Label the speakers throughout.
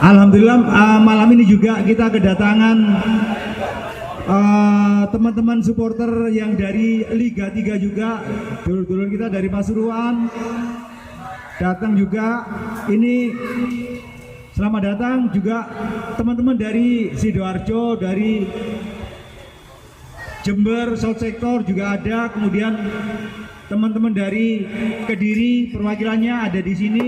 Speaker 1: Alhamdulillah malam ini juga kita kedatangan teman-teman supporter yang dari Liga 3 juga, dulur-dulur kita dari Pasuruan datang juga. Ini selamat datang juga teman-teman dari Sidoarjo, dari Jember, South Sector juga ada. Kemudian teman-teman dari Kediri perwakilannya ada di sini.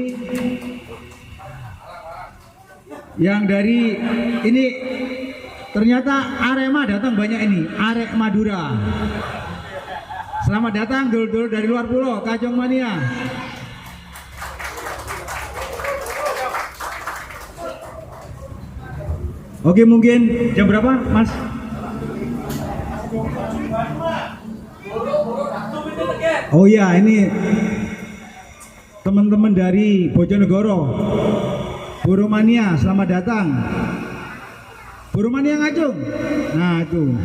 Speaker 1: Yang dari ini ternyata Arema datang banyak ini, Arek Madura. Selamat datang dulur-dulur dari luar pulau, Kacong Mania. Oke, mungkin jam berapa, Mas? Oh iya, ini teman-teman dari Bojonegoro. Burumania, selamat datang. Burumania Ngajung. Nah, itu.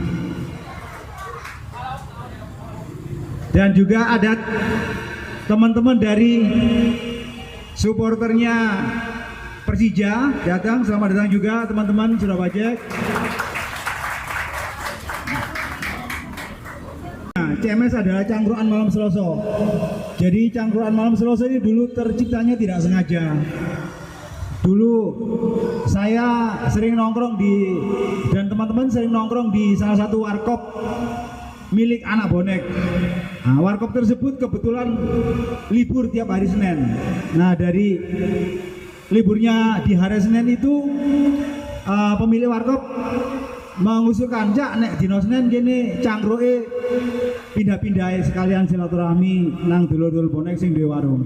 Speaker 1: Dan juga ada teman-teman dari supporternya Persija datang. Selamat datang juga teman-teman Surabaya. Nah, CMS adalah Cangkruan Malam Seloso. Jadi Cangkruan Malam Seloso ini dulu terciptanya tidak sengaja. Dulu saya sering nongkrong dan teman-teman sering nongkrong di salah satu warkop milik anak bonek. Nah, warkop tersebut kebetulan libur tiap hari Senin. Nah, dari liburnya di hari Senin itu pemilik warkop mengusulkan, "Jak nek dino Senin kene cangkruke pindah-pindah sekalian silaturahmi nang dulur-dulur bonek sing duwe warung."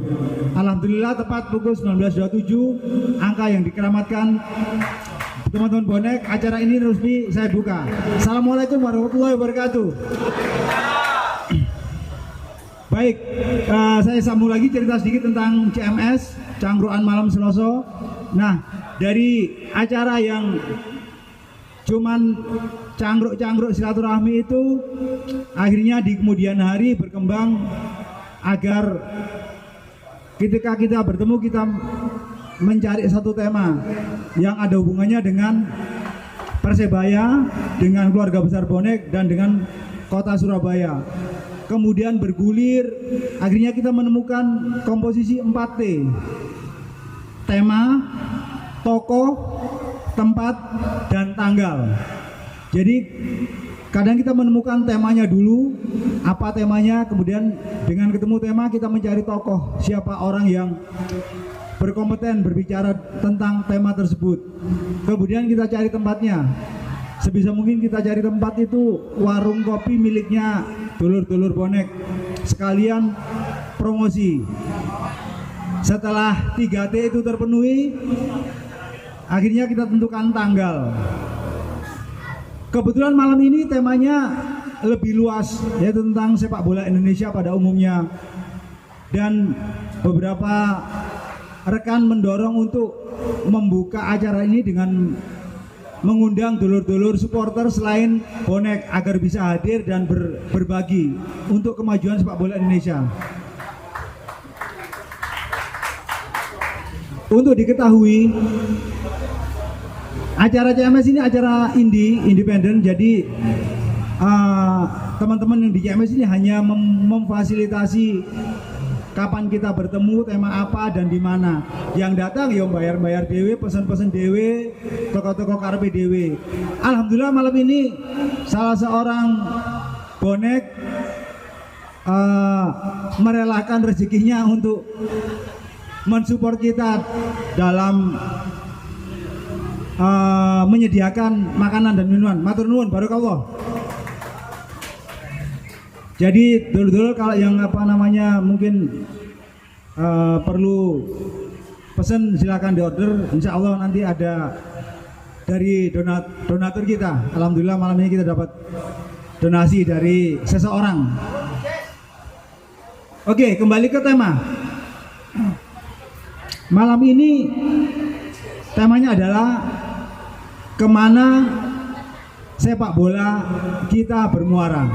Speaker 1: Alhamdulillah tepat pukul 19.27 angka yang dikeramatkan teman-teman bonek, acara ini resmi saya buka. Assalamualaikum warahmatullahi wabarakatuh. Baik, saya sambung lagi cerita sedikit tentang CMS, Cangkruan Malam Seloso. Nah, dari acara yang cuman cangkruk silaturahmi itu akhirnya di kemudian hari berkembang agar ketika kita bertemu kita mencari satu tema yang ada hubungannya dengan Persebaya, dengan keluarga besar bonek dan dengan kota Surabaya. Kemudian bergulir, akhirnya kita menemukan komposisi 4T. Tema, tokoh, tempat, dan tanggal. Jadi kadang kita menemukan temanya dulu, apa temanya, kemudian dengan ketemu tema kita mencari tokoh, siapa orang yang berkompeten berbicara tentang tema tersebut. Kemudian kita cari tempatnya. Sebisa mungkin kita cari tempat itu warung kopi miliknya dulur-dulur bonek, sekalian promosi. Setelah 3T itu terpenuhi, akhirnya kita tentukan tanggal. Kebetulan malam ini temanya lebih luas, yaitu tentang sepak bola Indonesia pada umumnya. Dan beberapa rekan mendorong untuk membuka acara ini dengan mengundang dulur-dulur supporter selain bonek agar bisa hadir dan berbagi untuk kemajuan sepak bola Indonesia. untuk diketahui, acara CMS ini acara independen, jadi teman-teman yang di CMS ini hanya memfasilitasi kapan kita bertemu, tema apa dan di mana. Yang datang ya bayar-bayar dewe, pesan-pesan dewe, toko-toko karpe dewe. Alhamdulillah malam ini salah seorang bonek merelakan rezekinya untuk mensupport kita dalam menyediakan makanan dan minuman. Matur nuwun, barakallah. Jadi dulu kalau yang mungkin perlu pesan silakan diorder. Insya Allah nanti ada dari donatur kita. Alhamdulillah malam ini kita dapat donasi dari seseorang. Oke, kembali ke tema. Malam ini temanya adalah kemana sepak bola kita bermuara.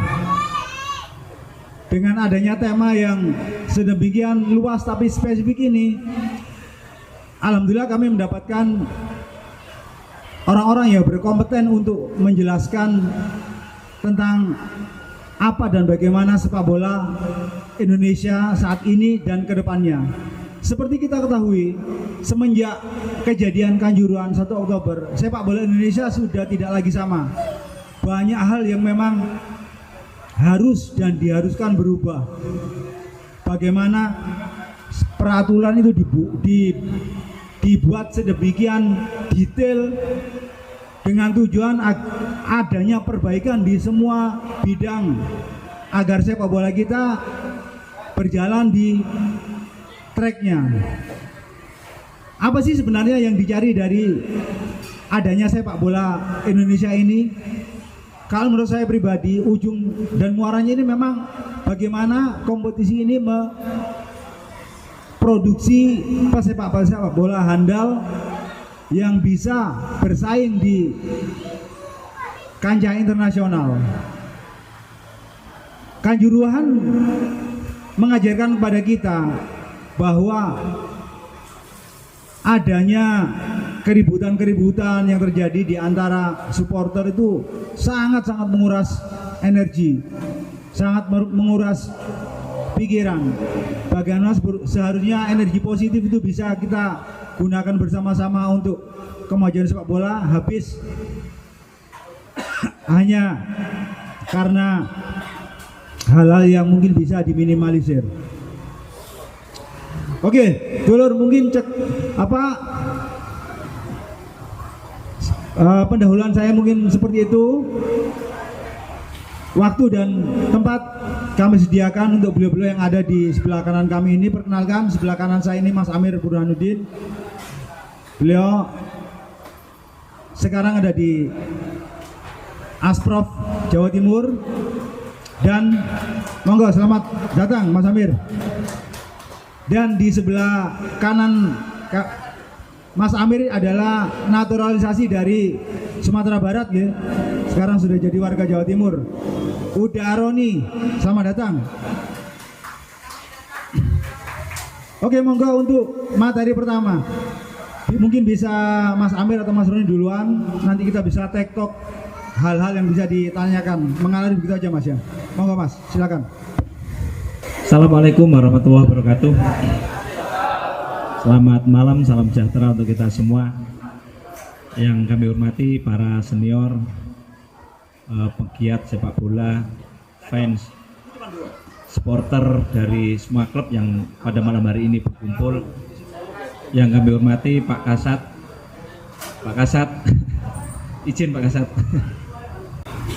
Speaker 1: Dengan adanya tema yang sedemikian luas tapi spesifik ini, alhamdulillah kami mendapatkan orang-orang yang berkompeten untuk menjelaskan tentang apa dan bagaimana sepak bola Indonesia saat ini dan kedepannya. Seperti kita ketahui, semenjak kejadian Kanjuruhan 1 Oktober, sepak bola Indonesia sudah tidak lagi sama. Banyak hal yang memang harus dan diharuskan berubah. Bagaimana peraturan itu dibuat sedemikian detail dengan tujuan adanya perbaikan di semua bidang agar sepak bola kita berjalan di tracknya. Apa sih sebenarnya yang dicari dari adanya sepak bola Indonesia ini? Kalau menurut saya pribadi, ujung dan muaranya ini memang bagaimana kompetisi ini memproduksi pesepak bola handal yang bisa bersaing di kancah internasional. Kanjuruhan mengajarkan kepada kita bahwa adanya keributan-keributan yang terjadi di antara supporter itu sangat-sangat menguras energi, sangat menguras pikiran. Bagaimana seharusnya energi positif itu bisa kita gunakan bersama-sama untuk kemajuan sepak bola, habis hanya karena hal-hal yang mungkin bisa diminimalisir. Oke, dulur mungkin cek pendahuluan saya mungkin seperti itu. Waktu dan tempat kami sediakan untuk beliau-beliau yang ada di sebelah kanan kami ini. Perkenalkan, sebelah kanan saya ini Mas Amir Burhanuddin. Beliau sekarang ada di Asprof Jawa Timur. Dan monggo selamat datang Mas Amir. Dan di sebelah kanan Mas Amir adalah naturalisasi dari Sumatera Barat ya. Sekarang sudah jadi warga Jawa Timur. Uda Aroni, selamat datang. Oke, monggo untuk materi pertama. Mungkin bisa Mas Amir atau Mas Roni duluan, nanti kita bisa tektok hal-hal yang bisa ditanyakan. Mengalir begitu aja Mas ya. Monggo Mas, silakan.
Speaker 2: Assalamualaikum warahmatullahi wabarakatuh. Selamat malam, salam sejahtera untuk kita semua. Yang kami hormati para senior, pegiat sepak bola, fans, supporter dari semua klub yang pada malam hari ini berkumpul. Yang kami hormati Pak Kasat, izin Pak Kasat.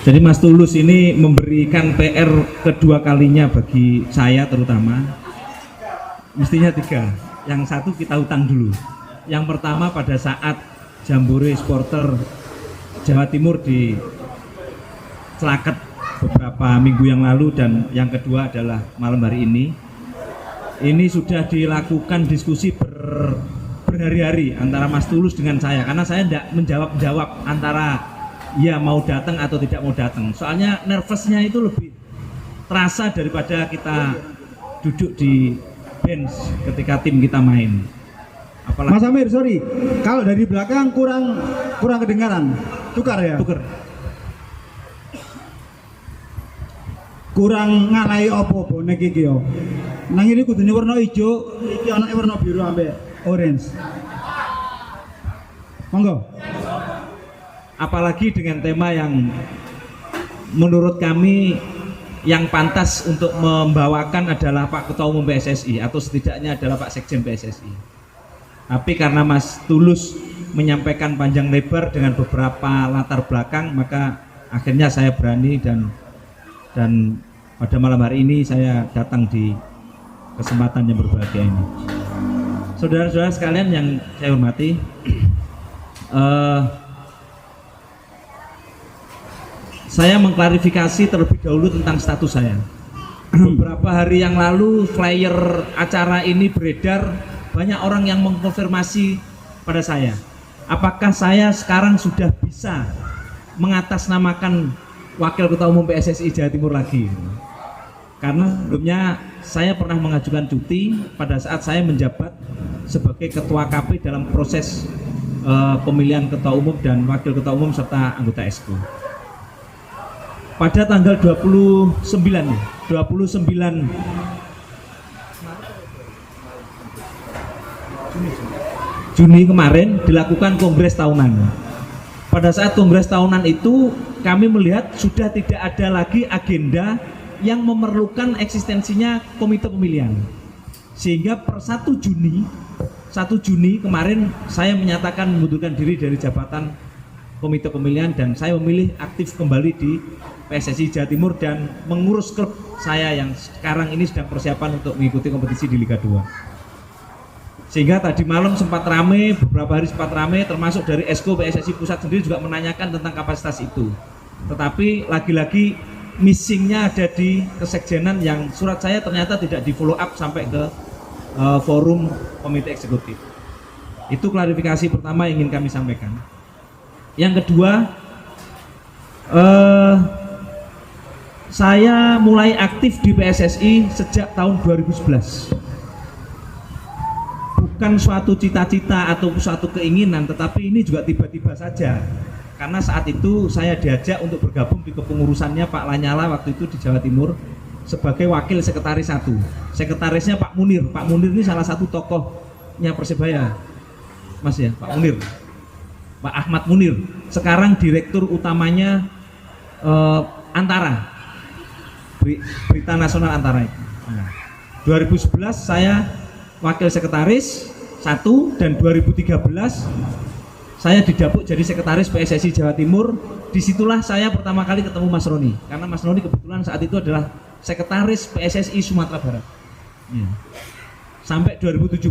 Speaker 2: Jadi Mas Tulus ini memberikan PR kedua kalinya bagi saya terutama. Mestinya 3. Yang satu kita utang dulu. Yang pertama pada saat Jambore Supporter Jawa Timur di Celaket beberapa minggu yang lalu, dan yang kedua adalah malam hari ini. Ini sudah dilakukan diskusi berhari-hari antara Mas Tulus dengan saya, karena saya tidak menjawab antara ya mau datang atau tidak mau datang. Soalnya nervousnya itu lebih terasa daripada kita duduk di bench ketika tim kita main. Apalagi
Speaker 1: Mas Amir, sorry, kalau dari belakang kurang kedengaran. Tukar ya?
Speaker 2: tuker.
Speaker 1: Kurang ngalai apa bonek iki yo. Nang ini kudune warna ijo, iki anake warna biru ambek orange. Monggo.
Speaker 2: Apalagi dengan tema yang menurut kami yang pantas untuk membawakan adalah Pak Ketua Umum PSSI atau setidaknya adalah Pak Sekjen PSSI. Tapi karena Mas Tulus menyampaikan panjang lebar dengan beberapa latar belakang, maka akhirnya saya berani dan pada malam hari ini saya datang di kesempatan yang berbahagia ini. Saudara-saudara sekalian yang saya hormati, saya mengklarifikasi terlebih dahulu tentang status saya. Beberapa hari yang lalu flyer acara ini beredar, banyak orang yang mengkonfirmasi pada saya, apakah saya sekarang sudah bisa mengatasnamakan Wakil Ketua Umum PSSI Jawa Timur lagi. Karena sebelumnya saya pernah mengajukan cuti pada saat saya menjabat sebagai Ketua KP dalam proses pemilihan Ketua Umum dan Wakil Ketua Umum serta anggota EXCO. Pada tanggal 29 Juni kemarin dilakukan kongres tahunan. Pada saat kongres tahunan itu kami melihat sudah tidak ada lagi agenda yang memerlukan eksistensinya komite pemilihan. Sehingga per 1 Juni kemarin saya menyatakan mengundurkan diri dari jabatan komite pemilihan dan saya memilih aktif kembali di PSSI Jawa Timur dan mengurus klub saya yang sekarang ini sedang persiapan untuk mengikuti kompetisi di Liga 2. Sehingga tadi malam sempat ramai, beberapa hari sempat ramai, termasuk dari EXCO PSSI Pusat sendiri juga menanyakan tentang kapasitas itu. Tetapi lagi-lagi missingnya ada di kesekjenan yang surat saya ternyata tidak di follow up sampai ke forum komite eksekutif. Itu klarifikasi pertama yang ingin kami sampaikan. Yang kedua, saya mulai aktif di PSSI sejak tahun 2011. Bukan suatu cita-cita atau suatu keinginan, tetapi ini juga tiba-tiba saja. Karena saat itu saya diajak untuk bergabung di kepengurusannya Pak Lanyala waktu itu di Jawa Timur sebagai wakil sekretaris 1. Sekretarisnya Pak Munir. Pak Munir ini salah satu tokohnya Persebaya, Mas ya, Pak Munir. Pak Ahmad Munir. Sekarang direktur utamanya Antara, Berita Nasional Antara itu. Nah, 2011 saya wakil sekretaris 1 dan 2013 saya didapuk jadi sekretaris PSSI Jawa Timur. Disitulah saya pertama kali ketemu Mas Roni, karena Mas Roni kebetulan saat itu adalah sekretaris PSSI Sumatera Barat. Ya. Sampai 2017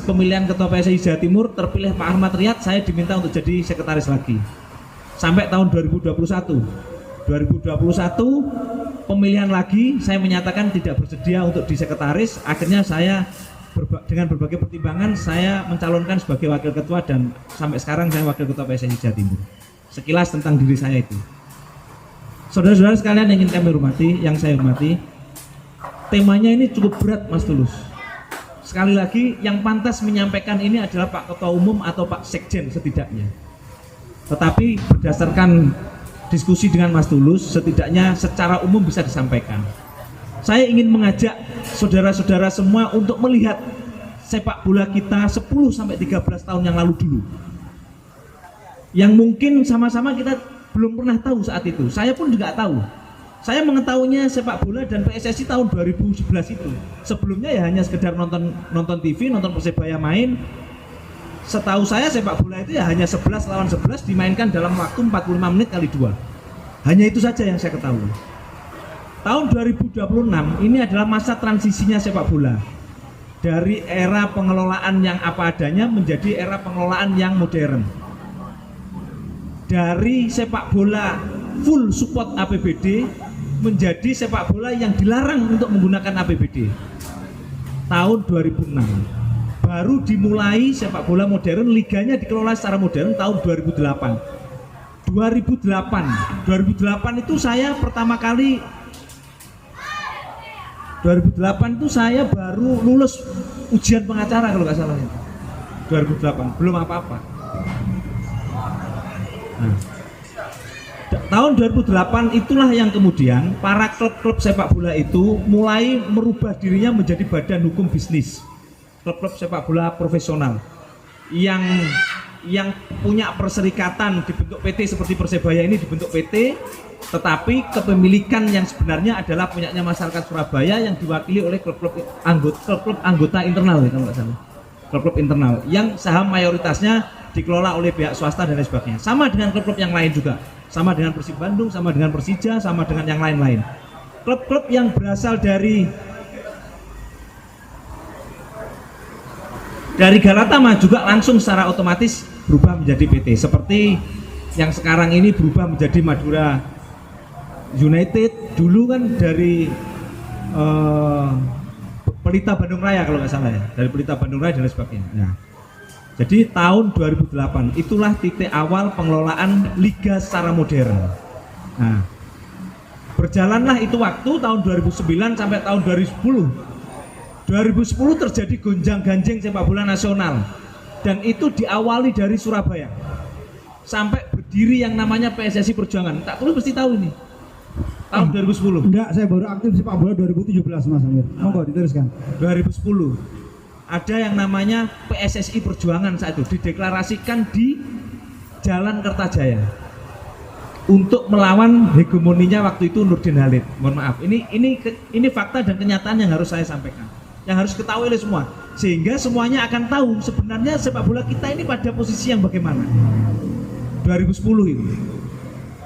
Speaker 2: pemilihan ketua PSSI Jawa Timur terpilih Pak Ahmad Riyad, saya diminta untuk jadi sekretaris lagi. Sampai tahun 2021 pemilihan lagi, saya menyatakan tidak bersedia untuk disekretaris. Akhirnya saya dengan berbagai pertimbangan saya mencalonkan sebagai wakil ketua dan sampai sekarang saya wakil ketua PSSI Jawa Timur. Sekilas tentang diri saya itu. Saudara-saudara sekalian yang ingin kami hormati, yang saya hormati, temanya ini cukup berat, Mas Tulus. Sekali lagi, yang pantas menyampaikan ini adalah Pak Ketua Umum atau Pak Sekjen setidaknya. Tetapi berdasarkan diskusi dengan Mas Tulus, setidaknya secara umum bisa disampaikan. Saya ingin mengajak saudara-saudara semua untuk melihat sepak bola kita 10-13 tahun yang lalu dulu. Yang mungkin sama-sama kita belum pernah tahu saat itu. Saya pun juga tahu. Saya mengetahuinya sepak bola dan PSSI tahun 2011 itu. Sebelumnya ya hanya sekedar nonton TV, nonton Persebaya main. Setahu saya sepak bola itu ya hanya 11 lawan 11 dimainkan dalam waktu 45 menit kali 2. Hanya itu saja yang saya ketahui. Tahun 2026 ini adalah masa transisinya sepak bola. Dari era pengelolaan yang apa adanya menjadi era pengelolaan yang modern. Dari sepak bola full support APBD menjadi sepak bola yang dilarang untuk menggunakan APBD. Tahun 2006 baru dimulai sepak bola modern, liganya dikelola secara modern tahun 2008 itu saya pertama kali 2008 itu saya baru lulus ujian pengacara kalau nggak salah ya. 2008 belum apa-apa. Nah, tahun 2008 itulah yang kemudian para klub-klub sepak bola itu mulai merubah dirinya menjadi badan hukum bisnis. Klub-klub sepak bola profesional yang punya perserikatan dibentuk PT seperti Persebaya ini dibentuk PT, tetapi kepemilikan yang sebenarnya adalah punyanya masyarakat Surabaya yang diwakili oleh klub-klub anggota internal ya, kalau nggak salah. Klub-klub internal yang saham mayoritasnya dikelola oleh pihak swasta dan lain sebagainya. Sama dengan klub-klub yang lain juga. Sama dengan Persib Bandung, sama dengan Persija, sama dengan yang lain-lain. Klub-klub yang berasal dari Galatama juga langsung secara otomatis berubah menjadi PT. Seperti yang sekarang ini berubah menjadi Madura United. Dulu kan dari Pelita Bandung Raya kalau nggak salah ya. Dari Pelita Bandung Raya dan lain sebagainya. Nah, jadi tahun 2008 itulah titik awal pengelolaan liga secara modern. Nah, berjalanlah itu waktu tahun 2009 sampai tahun 2010. 2010 terjadi gonjang-ganjing sepak bola nasional dan itu diawali dari Surabaya sampai berdiri yang namanya PSSI Perjuangan. Tak perlu mesti tahu ini. Tahun 2010.
Speaker 1: Enggak, saya baru aktif sepak bola 2017 Mas Amir. Monggo diteruskan.
Speaker 2: 2010. Ada yang namanya PSSI Perjuangan saat itu dideklarasikan di Jalan Kertajaya untuk melawan hegemoninya waktu itu Nurdin Halid. Mohon maaf, ini fakta dan kenyataan yang harus saya sampaikan, yang harus ketahui oleh semua, sehingga semuanya akan tahu sebenarnya sepak bola kita ini pada posisi yang bagaimana. 2010 itu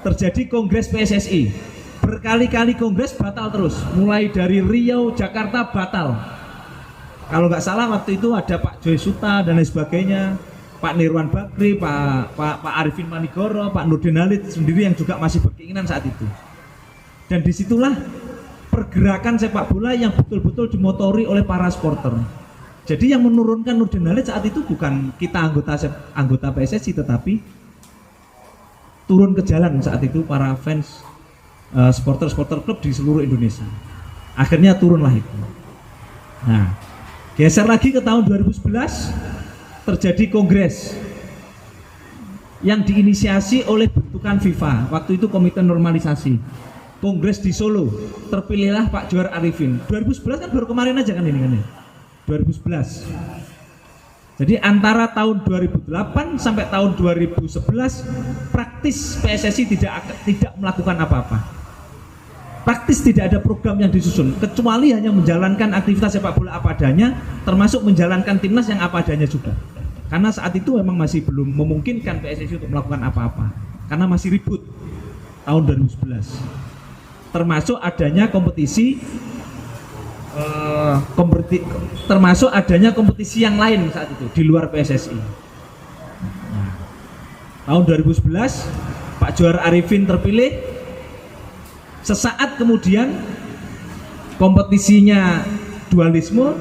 Speaker 2: terjadi kongres PSSI, berkali-kali kongres batal terus, mulai dari Riau, Jakarta batal. Kalau nggak salah waktu itu ada Pak Joy Suta dan lain sebagainya, Pak Nirwan Bakri, Pak Arifin Manigoro, Pak Nurdin Halid sendiri yang juga masih berkeinginan saat itu. Dan disitulah pergerakan sepak bola yang betul-betul dimotori oleh para supporter. Jadi yang menurunkan Nurdin Halid saat itu bukan kita anggota PSSI, tetapi turun ke jalan saat itu para fans supporter klub di seluruh Indonesia. Akhirnya turunlah itu. Nah, geser lagi ke tahun 2011 terjadi kongres yang diinisiasi oleh bentukan FIFA. Waktu itu Komite Normalisasi. Kongres di Solo, terpilihlah Pak Johar Arifin. 2011 kan baru kemarin aja kan ini kan ya. 2011. Jadi antara tahun 2008 sampai tahun 2011 praktis PSSI tidak melakukan apa-apa. Praktis tidak ada program yang disusun, kecuali hanya menjalankan aktivitas sepak bola apa adanya, termasuk menjalankan timnas yang apa adanya juga. Karena saat itu memang masih belum memungkinkan PSSI untuk melakukan apa-apa, karena masih ribut tahun 2011. Termasuk adanya kompetisi yang lain saat itu di luar PSSI. Nah, tahun 2011 Pak Johar Arifin terpilih. Sesaat kemudian kompetisinya dualisme,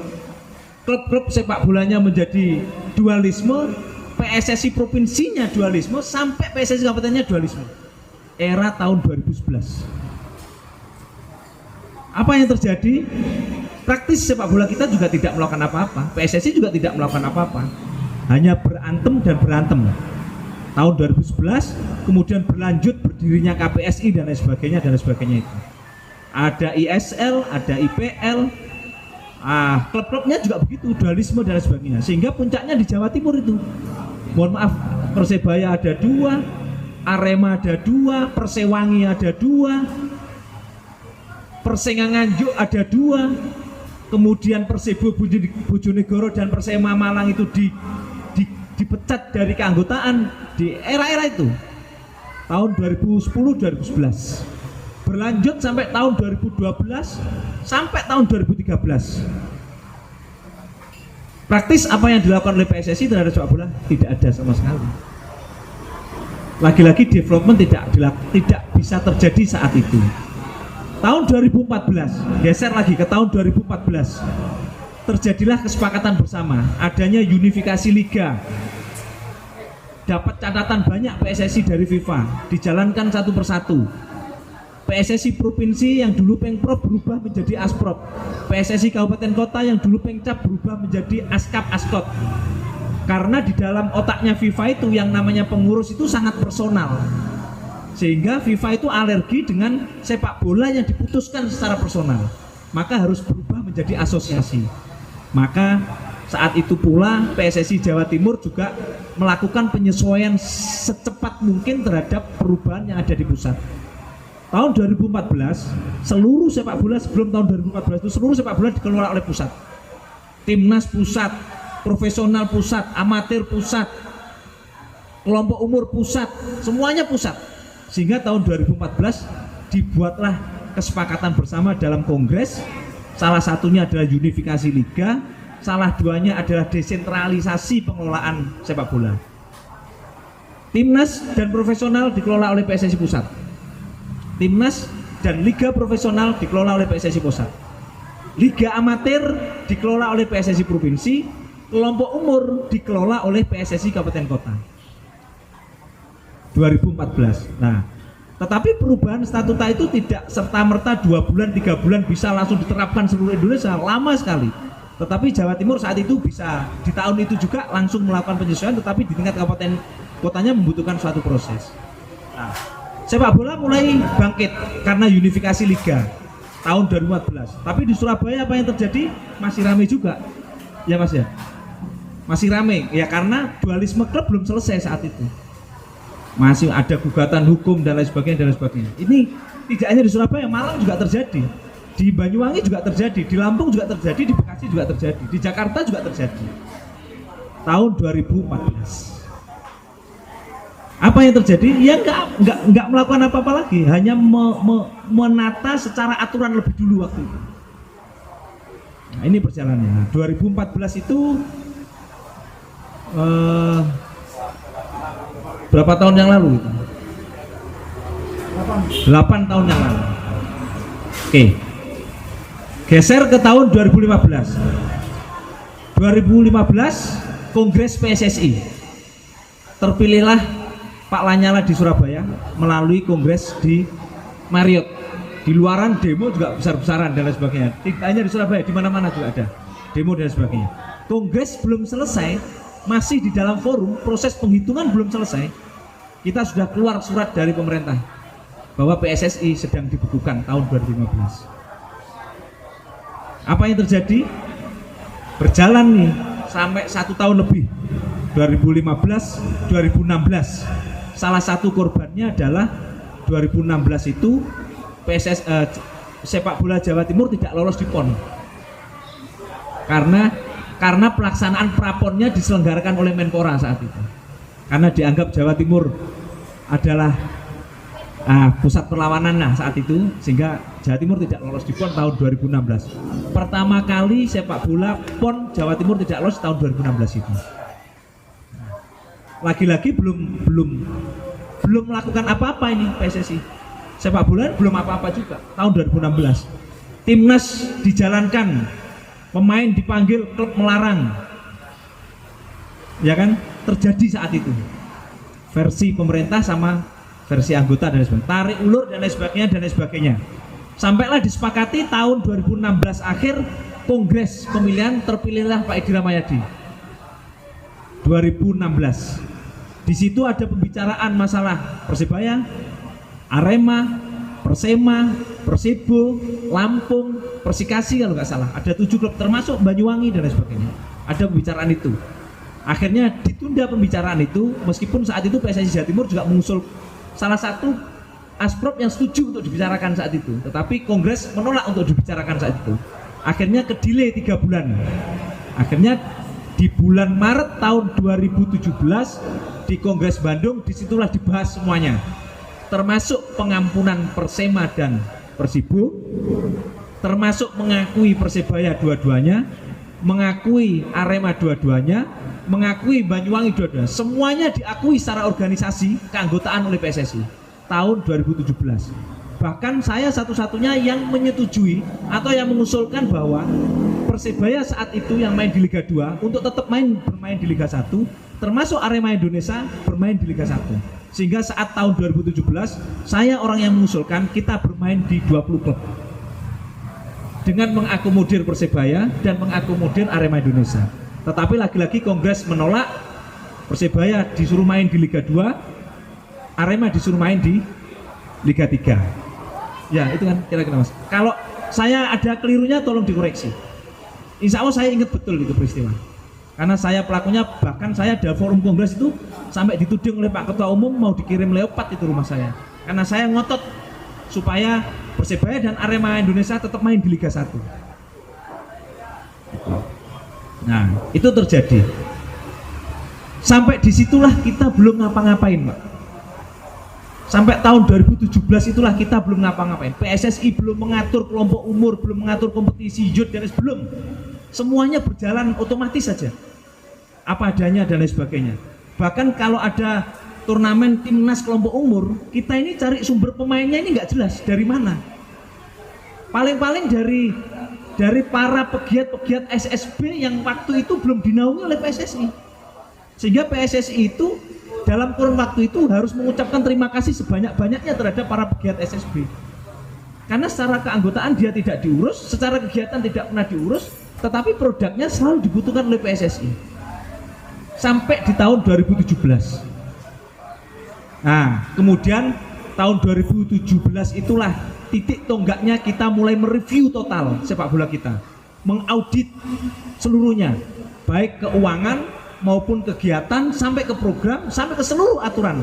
Speaker 2: klub-klub sepak bolanya menjadi dualisme, PSSI provinsinya dualisme, sampai PSSI kabupatennya dualisme. Era tahun 2011. Apa yang terjadi? Praktis sepak bola kita juga tidak melakukan apa-apa, PSSI juga tidak melakukan apa-apa, hanya berantem dan berantem. Tahun 2011 kemudian berlanjut berdirinya KPSI dan lain sebagainya itu. Ada ISL, ada IPL, klub-klubnya juga begitu, dualisme dan lain sebagainya. Sehingga puncaknya di Jawa Timur itu. Mohon maaf, Persebaya ada 2, Arema ada 2, Persewangi ada 2, Persenga Nganjuk ada 2, kemudian Persibo Bojonegoro dan Persema Malang itu dipecat dari keanggotaan di era-era itu tahun 2010-2011, berlanjut sampai tahun 2012 sampai tahun 2013. Praktis apa yang dilakukan oleh PSSI terhadap sepak bola tidak ada sama sekali. Lagi-lagi development tidak bisa terjadi saat itu. Tahun 2014 geser lagi ke tahun 2014, terjadilah kesepakatan bersama adanya unifikasi liga. Dapat catatan banyak PSSI dari FIFA, dijalankan satu persatu. PSSI provinsi yang dulu Pengprov berubah menjadi Asprov, PSSI kabupaten kota yang dulu Pengcap berubah menjadi Askap Askot. Karena di dalam otaknya FIFA itu yang namanya pengurus itu sangat personal, sehingga FIFA itu alergi dengan sepak bola yang diputuskan secara personal, maka harus berubah menjadi asosiasi. Maka saat itu pula PSSI Jawa Timur juga melakukan penyesuaian secepat mungkin terhadap perubahan yang ada di pusat. Tahun 2014 seluruh sepak bola, sebelum tahun 2014 itu seluruh sepak bola dikelola oleh pusat. Timnas pusat, profesional pusat, amatir pusat, kelompok umur pusat, semuanya pusat. Sehingga tahun 2014 dibuatlah kesepakatan bersama dalam kongres. Salah satunya adalah unifikasi liga, salah duanya adalah desentralisasi pengelolaan sepak bola. Timnas dan profesional dikelola oleh PSSI pusat. Timnas dan liga profesional dikelola oleh PSSI pusat. Liga amatir dikelola oleh PSSI provinsi, kelompok umur dikelola oleh PSSI kabupaten kota. 2014. Nah, tetapi perubahan statuta itu tidak serta-merta 2 bulan, 3 bulan bisa langsung diterapkan seluruh Indonesia, lama sekali. Tetapi Jawa Timur saat itu bisa di tahun itu juga langsung melakukan penyesuaian, tetapi di tingkat kabupaten kotanya membutuhkan suatu proses. Nah, sepak bola mulai bangkit karena unifikasi liga tahun 2014. Tapi di Surabaya apa yang terjadi? Masih ramai juga. Ya Mas ya? Masih ramai ya, karena dualisme klub belum selesai saat itu. Masih ada gugatan hukum dan lain sebagainya dan lain sebagainya. Ini tidak hanya di Surabaya, Malang juga terjadi. Di Banyuwangi juga terjadi, di Lampung juga terjadi, di Bekasi juga terjadi, di Jakarta juga terjadi. Tahun 2014. Apa yang terjadi? Ya enggak melakukan apa-apa lagi, hanya menata secara aturan lebih dulu waktu itu. Nah, ini perjalanannya. Nah, 2014 itu berapa tahun yang lalu? 8 tahun yang lalu. Oke. Geser ke tahun 2015. 2015 Kongres PSSI. Terpilihlah Pak Lanyala di Surabaya melalui kongres di Marriott. Di luaran demo juga besar-besaran dan lain sebagainya. Tidak hanya di Surabaya, di mana-mana juga ada demo dan sebagainya. Kongres belum selesai, masih di dalam forum, proses penghitungan belum selesai. Kita sudah keluar surat dari pemerintah bahwa PSSI sedang dibekukan tahun 2015. Apa yang terjadi? Berjalan nih sampai 1 tahun lebih. 2015, 2016. Salah satu korbannya adalah 2016 itu sepak bola Jawa Timur tidak lolos di PON. Karena pelaksanaan praponnya diselenggarakan oleh Menpora saat itu. Karena dianggap Jawa Timur adalah pusat perlawanan saat itu, sehingga Jawa Timur tidak lolos di PON tahun 2016. Pertama kali sepak bola PON Jawa Timur tidak lolos tahun 2016 itu. Lagi-lagi belum melakukan apa-apa ini PSSI. Sepak bola belum apa-apa juga tahun 2016. Timnas dijalankan, pemain dipanggil, klub melarang. Ya kan? Terjadi saat itu. Versi pemerintah sama versi anggota dan sebagainya. Tarik ulur dan lain sebagainya. Sampailah disepakati tahun 2016 akhir kongres pemilihan, terpilihlah Pak Edi Rahmayadi. 2016. Di situ ada pembicaraan masalah Persebaya, Arema, Persema, Persibo, Lampung, Persikasi kalau nggak salah. Ada 7 klub termasuk Banyuwangi dan lain sebagainya. Ada pembicaraan itu. Akhirnya ditunda pembicaraan itu, meskipun saat itu PSSI Jawa Timur juga mengusul salah satu Asprov yang setuju untuk dibicarakan saat itu, tetapi Kongres menolak untuk dibicarakan saat itu. Akhirnya kedelay 3 bulan. Akhirnya di bulan Maret tahun 2017 di Kongres Bandung, disitulah dibahas semuanya, termasuk pengampunan Persema dan Persibo, termasuk mengakui Persebaya dua-duanya, mengakui Arema dua-duanya, mengakui Banyuwangi dua-duanya. Semuanya diakui secara organisasi keanggotaan oleh PSSI tahun 2017. Bahkan saya satu-satunya yang menyetujui atau yang mengusulkan bahwa Persebaya saat itu yang main di Liga 2 untuk tetap bermain di Liga 1, termasuk Arema Indonesia bermain di Liga 1. Sehingga saat tahun 2017 saya orang yang mengusulkan kita bermain di 20 klub dengan mengakomodir Persebaya dan mengakomodir Arema Indonesia. Tetapi lagi-lagi Kongres menolak. Persebaya disuruh main di Liga 2, Arema disuruh main di Liga 3. Ya itu kan kira-kira Mas. Kalau saya ada kelirunya tolong dikoreksi. Insya Allah saya ingat betul itu peristiwa. Karena saya pelakunya, bahkan saya ada forum Kongres itu sampai dituding oleh Pak Ketua Umum mau dikirim leopard itu rumah saya. Karena saya ngotot supaya Persebaya dan Arema Indonesia tetap main di Liga 1. Nah, itu terjadi. Sampai disitulah kita belum ngapa-ngapain, Pak. Sampai tahun 2017 itulah kita belum ngapa-ngapain. PSSI belum mengatur kelompok umur, belum mengatur kompetisi youth dan belum. Semuanya berjalan otomatis saja. Apa adanya dan lain sebagainya. Bahkan kalau ada turnamen timnas kelompok umur, kita ini cari sumber pemainnya ini nggak jelas dari mana. Paling-paling dari para pegiat-pegiat SSB yang waktu itu belum dinaungi oleh PSSI. Sehingga PSSI itu dalam kurun waktu itu harus mengucapkan terima kasih sebanyak-banyaknya terhadap para pegiat SSB. Karena secara keanggotaan dia tidak diurus, secara kegiatan tidak pernah diurus, tetapi produknya selalu dibutuhkan oleh PSSI. Sampai di tahun 2017. Nah, kemudian tahun 2017 itulah titik tonggaknya kita mulai mereview total sepak bola kita. Mengaudit seluruhnya, baik keuangan maupun kegiatan sampai ke program sampai ke seluruh aturan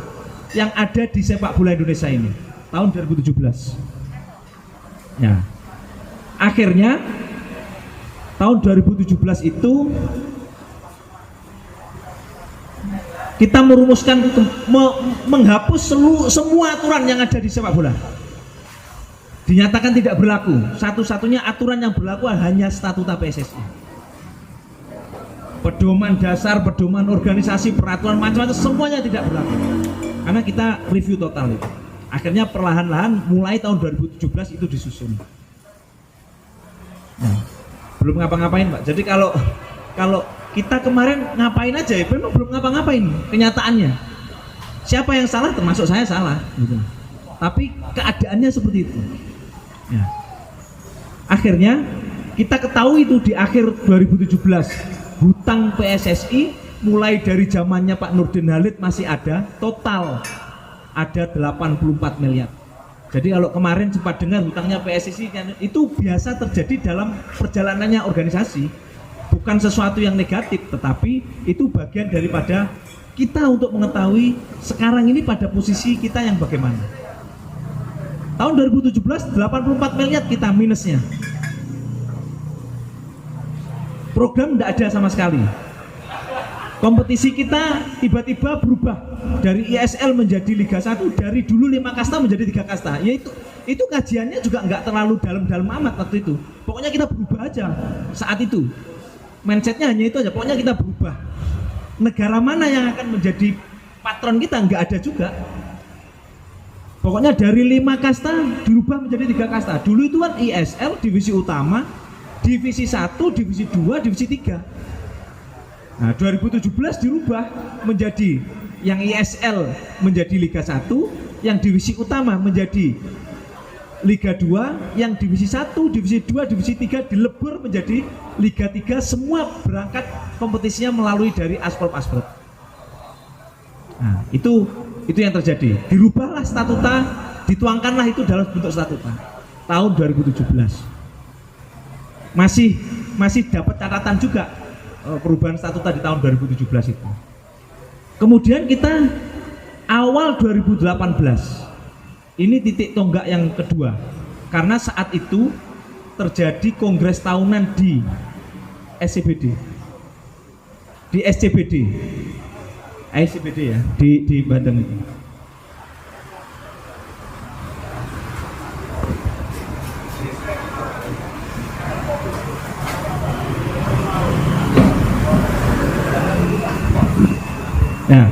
Speaker 2: yang ada di sepak bola Indonesia ini tahun 2017. Ya. Akhirnya tahun 2017 itu kita merumuskan menghapus semua aturan yang ada di sepak bola. Dinyatakan tidak berlaku. Satu-satunya aturan yang berlaku hanya statuta PSSI. Pedoman dasar, pedoman organisasi, peraturan macam-macam semuanya tidak berlaku. Karena kita review total itu. Akhirnya perlahan-lahan mulai tahun 2017 itu disusun. Nah, belum ngapa-ngapain, Pak. Jadi kalau kita kemarin ngapain aja ya, memang belum ngapa-ngapain kenyataannya. Siapa yang salah termasuk saya salah gitu. Tapi keadaannya seperti itu. Ya. Akhirnya kita ketahui itu di akhir 2017 hutang PSSI mulai dari zamannya Pak Nurdin Halid masih ada, total ada 84 miliar. Jadi kalau kemarin sempat dengar hutangnya PSSI itu biasa terjadi dalam perjalanannya organisasi, bukan sesuatu yang negatif, tetapi itu bagian daripada kita untuk mengetahui sekarang ini pada posisi kita yang bagaimana. Tahun 2017 84 miliar kita minusnya. Program tidak ada sama sekali. Kompetisi kita tiba-tiba berubah dari ISL menjadi Liga 1, dari dulu 5 kasta menjadi 3 kasta. Ya itu kajiannya juga nggak terlalu dalam-dalam amat waktu itu. Pokoknya kita berubah aja saat itu. Mindsetnya hanya itu aja. Pokoknya kita berubah. Negara mana yang akan menjadi patron kita nggak ada juga. Pokoknya dari 5 kasta dirubah menjadi 3 kasta. Dulu itu kan ISL divisi utama, divisi 1, divisi 2, divisi 3. Nah, 2017 dirubah menjadi yang ISL menjadi Liga 1, yang divisi utama menjadi Liga 2, yang divisi 1, divisi 2, divisi 3 dilebur menjadi Liga 3, semua berangkat kompetisinya melalui dari asprop-asprop. Nah, itu yang terjadi. Dirubahlah statuta, dituangkanlah itu dalam bentuk statuta tahun 2017. Masih dapat catatan juga perubahan statuta di tahun 2017 itu. Kemudian kita awal 2018 ini titik tonggak yang kedua, karena saat itu terjadi kongres tahunan di SCBD, di SCBD ya di Bandung itu. Nah,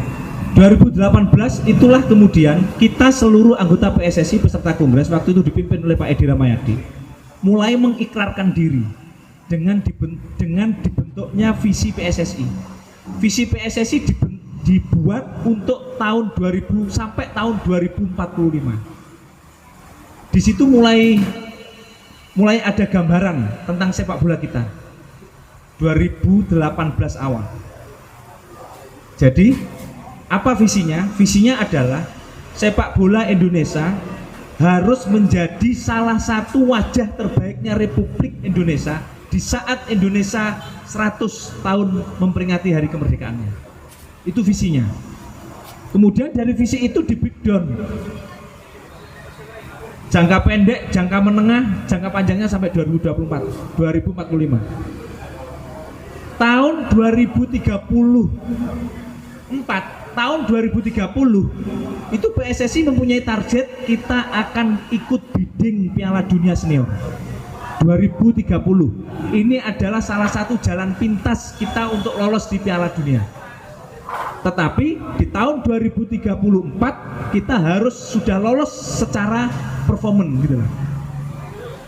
Speaker 2: 2018 itulah kemudian kita seluruh anggota PSSI peserta kongres waktu itu dipimpin oleh Pak Edi Ramayadi mulai mengikrarkan diri dengan dibentuknya visi PSSI. Visi PSSI dibuat untuk tahun 2000 sampai tahun 2045. Di situ mulai ada gambaran tentang sepak bola kita 2018 awal. Jadi apa visinya? Visinya adalah sepak bola Indonesia harus menjadi salah satu wajah terbaiknya Republik Indonesia di saat Indonesia 100 tahun memperingati hari kemerdekaannya. Itu visinya. Kemudian dari visi itu di breakdown. Jangka pendek, jangka menengah, jangka panjangnya sampai 2024, 2045. Tahun 2030 itu PSSI mempunyai target kita akan ikut bidding Piala Dunia Senior 2030. Ini adalah salah satu jalan pintas kita untuk lolos di Piala Dunia. Tetapi di tahun 2034 kita harus sudah lolos secara performance gitu lah.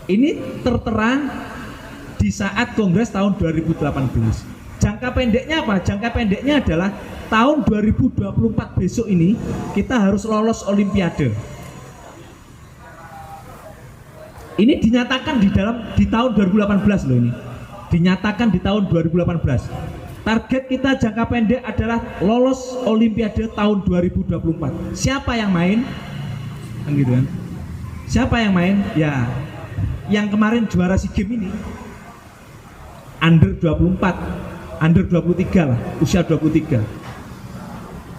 Speaker 2: Ini tertera di saat Kongres tahun 2018. Jangka pendeknya apa? Jangka pendeknya adalah tahun 2024 besok ini kita harus lolos Olimpiade. Ini dinyatakan di tahun 2018 loh ini. Dinyatakan di tahun 2018. Target kita jangka pendek adalah lolos Olimpiade tahun 2024. Siapa yang main? Kan gitu kan? Siapa yang main? Ya, yang kemarin juara SEA Games ini. Under 24, under 23 lah, usia 23.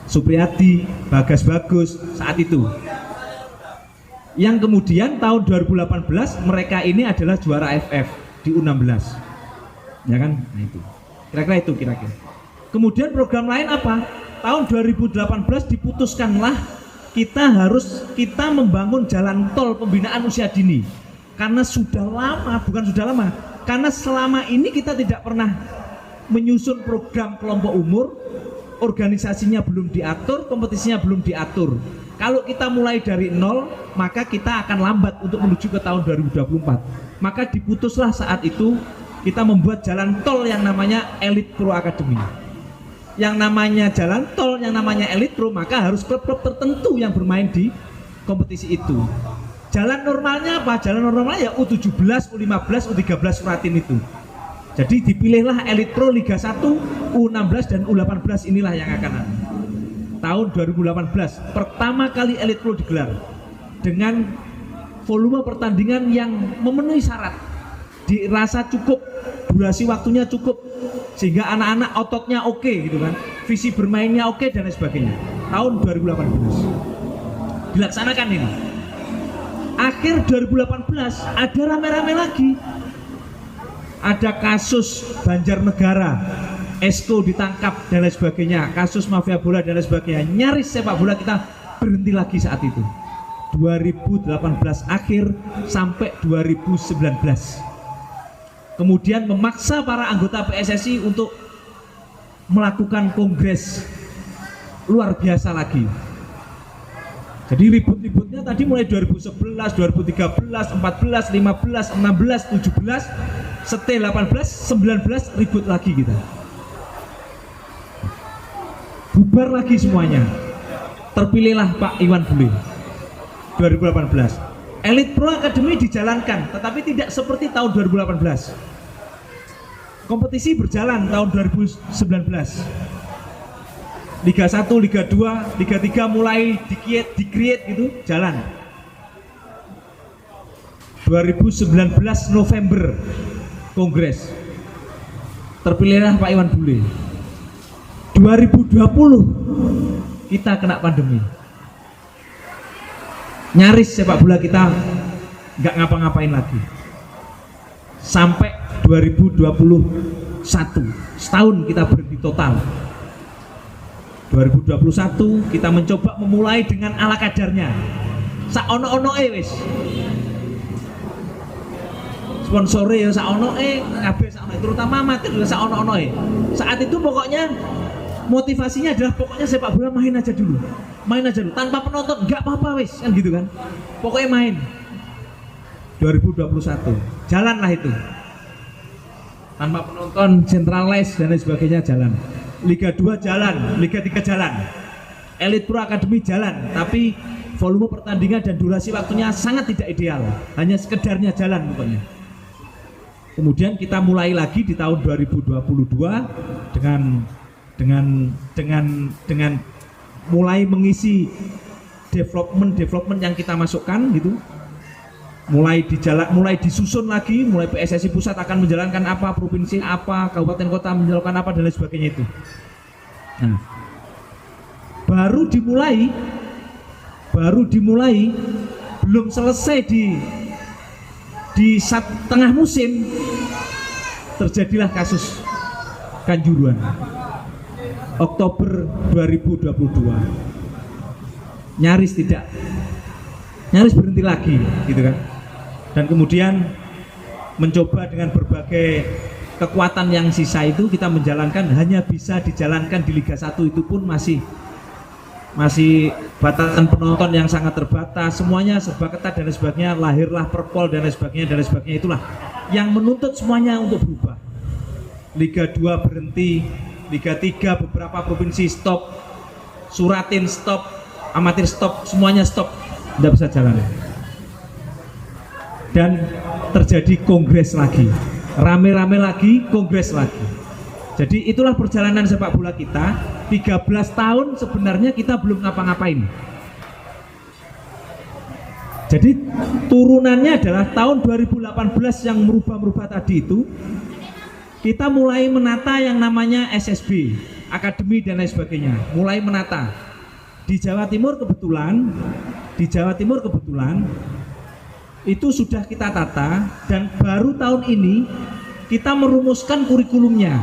Speaker 2: Supriyadi, Bagas Bagus saat itu. Yang kemudian tahun 2018 mereka ini adalah juara AFF di U16. Ya kan? Nah itu. Kira-kira itu kira-kira. Kemudian program lain apa? Tahun 2018 diputuskanlah kita membangun jalan tol pembinaan usia dini. Karena sudah lama, bukan sudah lama, karena selama ini kita tidak pernah menyusun program kelompok umur, organisasinya belum diatur, kompetisinya belum diatur. Kalau kita mulai dari nol, maka kita akan lambat untuk menuju ke tahun 2024. Maka diputuslah saat itu kita membuat jalan tol yang namanya Elite Pro Academy. Yang namanya jalan tol, yang namanya Elite Pro, maka harus klub-klub tertentu yang bermain di kompetisi itu. Jalan normalnya apa? Jalan normalnya ya U17, U15, U13 Suratin itu. Jadi dipilihlah Elite Pro Liga 1, U16 dan U18 inilah yang akan ada. Tahun 2018 pertama kali Elite Pro digelar dengan volume pertandingan yang memenuhi syarat, dirasa cukup, durasi waktunya cukup, sehingga anak-anak ototnya oke gitu kan, visi bermainnya oke dan lain sebagainya. Tahun 2018 dilaksanakan ini. Akhir 2018 ada rame-rame lagi. Ada kasus Banjarnegara, Esko ditangkap dan lain sebagainya, kasus mafia bola dan lain sebagainya. Nyaris sepak bola kita berhenti lagi saat itu. 2018 akhir sampai 2019. Kemudian memaksa para anggota PSSI untuk melakukan kongres luar biasa lagi. Jadi ribut-ributnya tadi mulai 2011, 2013, 14, 15, 16, 17, setelah 18, 19 ribut lagi kita. Bubar lagi semuanya. Terpilihlah Pak Iwan Bule 2018. Elite Pro Academy dijalankan, tetapi tidak seperti tahun 2018. Kompetisi berjalan tahun 2019. Liga 1, Liga 2, Liga 3 mulai di-create gitu, jalan. 2019 November Kongres. Terpilihlah Pak Iwan Bule. 2020 kita kena pandemi. Nyaris sepak bola kita nggak ngapa-ngapain lagi. Sampai 2021, setahun kita berhenti total. 2021 kita mencoba memulai dengan ala kadarnya. Saono-onoe wis. Sponsore ya saonoe, kabeh saonoe, terutama amatir ya saono-onoe. Saat itu pokoknya motivasinya adalah pokoknya sepak bola main aja dulu. Main aja dulu tanpa penonton, enggak apa-apa wis, kan gitu kan. Pokoknya main. 2021 jalanlah itu. Tanpa penonton, centralized dan lain sebagainya jalan. Liga 2 jalan, Liga 3 jalan, Elite Pro Academy jalan, tapi volume pertandingan dan durasi waktunya sangat tidak ideal, hanya sekedarnya jalan pokoknya. Kemudian kita mulai lagi di tahun 2022 dengan mulai mengisi development yang kita masukkan gitu. Mulai disusun lagi, mulai PSSI pusat akan menjalankan apa, provinsi apa, kabupaten kota menjalankan apa dan lain sebagainya itu. Nah, baru dimulai belum selesai di tengah musim terjadilah kasus Kanjuruhan Oktober 2022, nyaris berhenti lagi gitu kan. Dan kemudian mencoba dengan berbagai kekuatan yang sisa itu kita menjalankan, hanya bisa dijalankan di Liga 1 itu pun masih batasan penonton yang sangat terbatas, semuanya serba ketat dan sebagainya, lahirlah Perpol dan sebagainya, itulah yang menuntut semuanya untuk berubah. Liga 2 berhenti, Liga 3 beberapa provinsi stop, Suratin stop, amatir stop, semuanya stop, tidak bisa jalan. Dan terjadi kongres lagi, rame-rame lagi, kongres lagi. Jadi itulah perjalanan sepak bola kita. 13 tahun sebenarnya kita belum ngapa-ngapain. Jadi turunannya adalah tahun 2018 yang merubah tadi itu, kita mulai menata yang namanya SSB, akademi dan lain sebagainya. Mulai menata. Di Jawa Timur kebetulan itu sudah kita tata, dan baru tahun ini kita merumuskan kurikulumnya.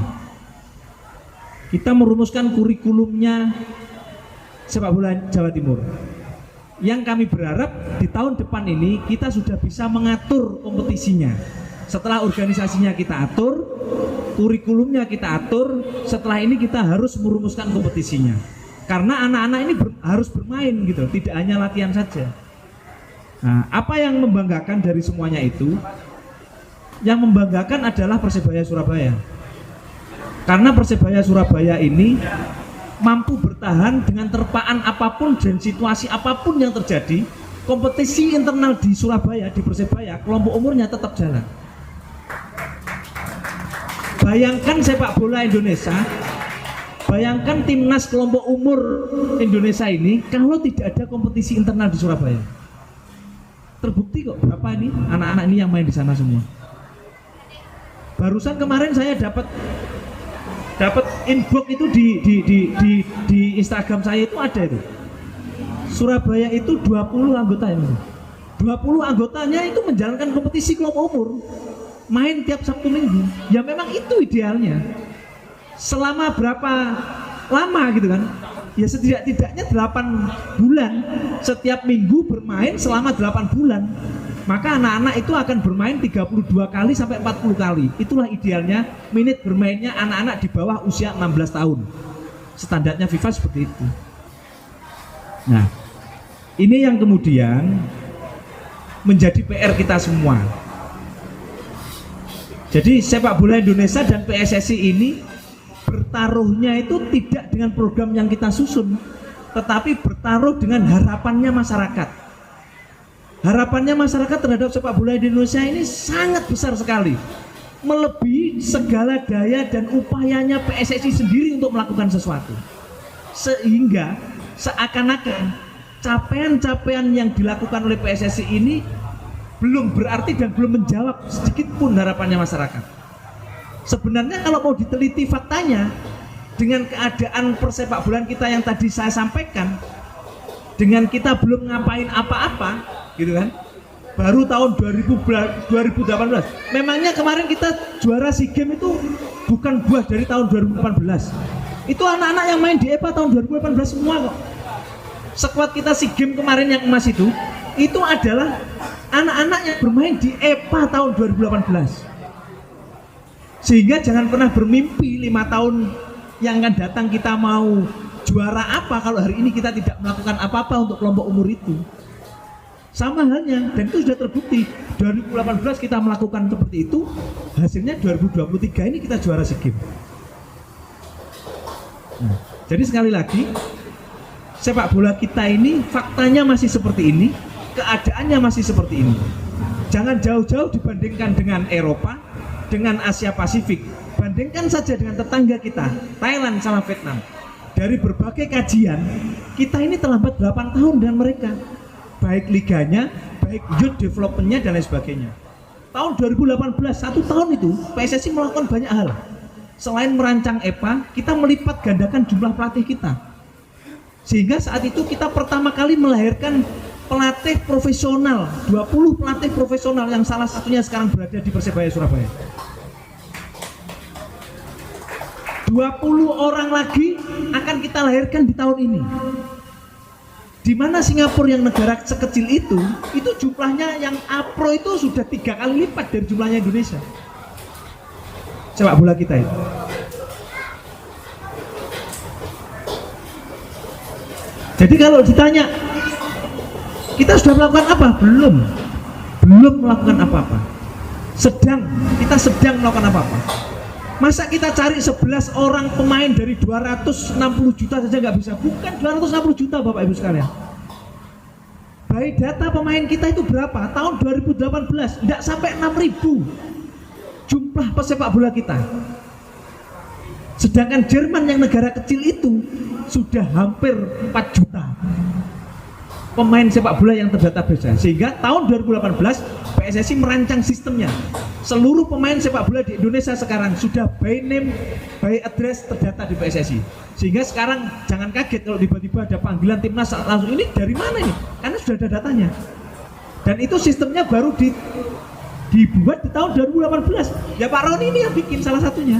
Speaker 2: Sepak bola Jawa Timur. Yang kami berharap di tahun depan ini kita sudah bisa mengatur kompetisinya. Setelah organisasinya kita atur, kurikulumnya kita atur, setelah ini kita harus merumuskan kompetisinya. Karena anak-anak ini harus bermain gitu, tidak hanya latihan saja. Nah, apa yang membanggakan dari semuanya itu? Yang membanggakan adalah Persebaya Surabaya. Karena Persebaya Surabaya ini mampu bertahan dengan terpaan apapun dan situasi apapun yang terjadi. Kompetisi internal di Surabaya, di Persebaya, kelompok umurnya tetap jalan. Bayangkan sepak bola Indonesia, bayangkan timnas kelompok umur Indonesia ini kalau tidak ada kompetisi internal di Surabaya. Terbukti kok berapa ini anak-anak ini yang main di sana semua. Barusan kemarin saya dapat inbox itu di Instagram saya itu ada itu. Surabaya itu 20 anggota ya. 20 anggotanya itu menjalankan kompetisi kelompok umur. Main tiap Sabtu Minggu. Ya memang itu idealnya. Selama berapa lama gitu kan? Ya setidak-tidaknya 8 bulan. Setiap minggu bermain selama 8 bulan. Maka anak-anak itu akan bermain 32 kali sampai 40 kali. Itulah idealnya menit bermainnya anak-anak di bawah usia 16 tahun. Standarnya FIFA seperti itu. Nah, ini yang kemudian menjadi PR kita semua. Jadi sepak bola Indonesia dan PSSI ini bertaruhnya itu tidak dengan program yang kita susun, tetapi bertaruh dengan harapannya masyarakat. Harapannya masyarakat terhadap sepak bola di Indonesia ini sangat besar sekali, melebihi segala daya dan upayanya PSSI sendiri untuk melakukan sesuatu. Sehingga seakan-akan capaian-capaian yang dilakukan oleh PSSI ini belum berarti dan belum menjawab sedikit pun harapannya masyarakat. Sebenarnya kalau mau diteliti faktanya, dengan keadaan persepak bolaan kita yang tadi saya sampaikan, dengan kita belum ngapain apa-apa gitu kan, baru tahun 2018. Memangnya kemarin kita juara SEA Games itu bukan buah dari tahun 2018. Itu anak-anak yang main di EPA tahun 2018 semua kok. Skuad kita SEA Games kemarin yang emas itu adalah anak-anak yang bermain di EPA tahun 2018. Sehingga jangan pernah bermimpi 5 tahun yang akan datang kita mau juara apa kalau hari ini kita tidak melakukan apa-apa untuk kelompok umur itu. Sama halnya, dan itu sudah terbukti. 2018 kita melakukan seperti itu, hasilnya 2023 ini kita juara SEA Games. Nah, jadi sekali lagi, sepak bola kita ini faktanya masih seperti ini, keadaannya masih seperti ini. Jangan jauh-jauh dibandingkan dengan Eropa, dengan Asia Pasifik. Bandingkan saja dengan tetangga kita, Thailand sama Vietnam. Dari berbagai kajian, kita ini terlambat 8 tahun dengan mereka. Baik liganya, baik youth development-nya dan lain sebagainya. Tahun 2018, 1 tahun itu PSSI melakukan banyak hal. Selain merancang EPA, kita melipat gandakan jumlah pelatih kita. Sehingga saat itu kita pertama kali melahirkan pelatih profesional, 20 pelatih profesional yang salah satunya sekarang berada di Persebaya Surabaya. 20 orang lagi akan kita lahirkan di tahun ini. Di mana Singapura yang negara sekecil itu jumlahnya yang A-Pro itu sudah 3 kali lipat dari jumlahnya Indonesia. Sepak bola kita itu. Jadi kalau ditanya, kita sudah melakukan apa? Belum melakukan apa-apa. Kita sedang melakukan apa-apa. Masa kita cari 11 orang pemain dari 260 juta saja nggak bisa? Bukan 260 juta Bapak Ibu sekalian. Baik data pemain kita itu berapa? Tahun 2018 tidak sampai 6.000 jumlah pesepak bola kita. Sedangkan Jerman yang negara kecil itu sudah hampir 4 juta pemain sepak bola yang terdatabase. Sehingga tahun 2018 PSSI merancang sistemnya. Seluruh pemain sepak bola di Indonesia sekarang sudah by name, by address terdata di PSSI. Sehingga sekarang jangan kaget kalau tiba-tiba ada panggilan timnas langsung, ini dari mana ini? Karena sudah ada datanya. Dan itu sistemnya baru dibuat di tahun 2018. Ya Pak Roni ini yang bikin salah satunya.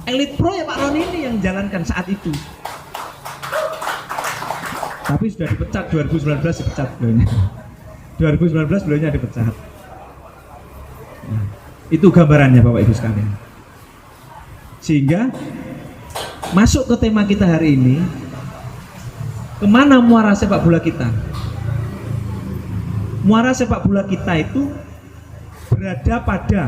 Speaker 2: Elite Pro ya Pak Roni ini yang jalankan saat itu. Tapi sudah dipecat 2019, dipecat beliaunya. 2019 beliaunya dipecat. Nah, itu gambarannya Bapak Ibu sekalian. Sehingga masuk ke tema kita hari ini, kemana muara sepak bola kita? Muara sepak bola kita itu berada pada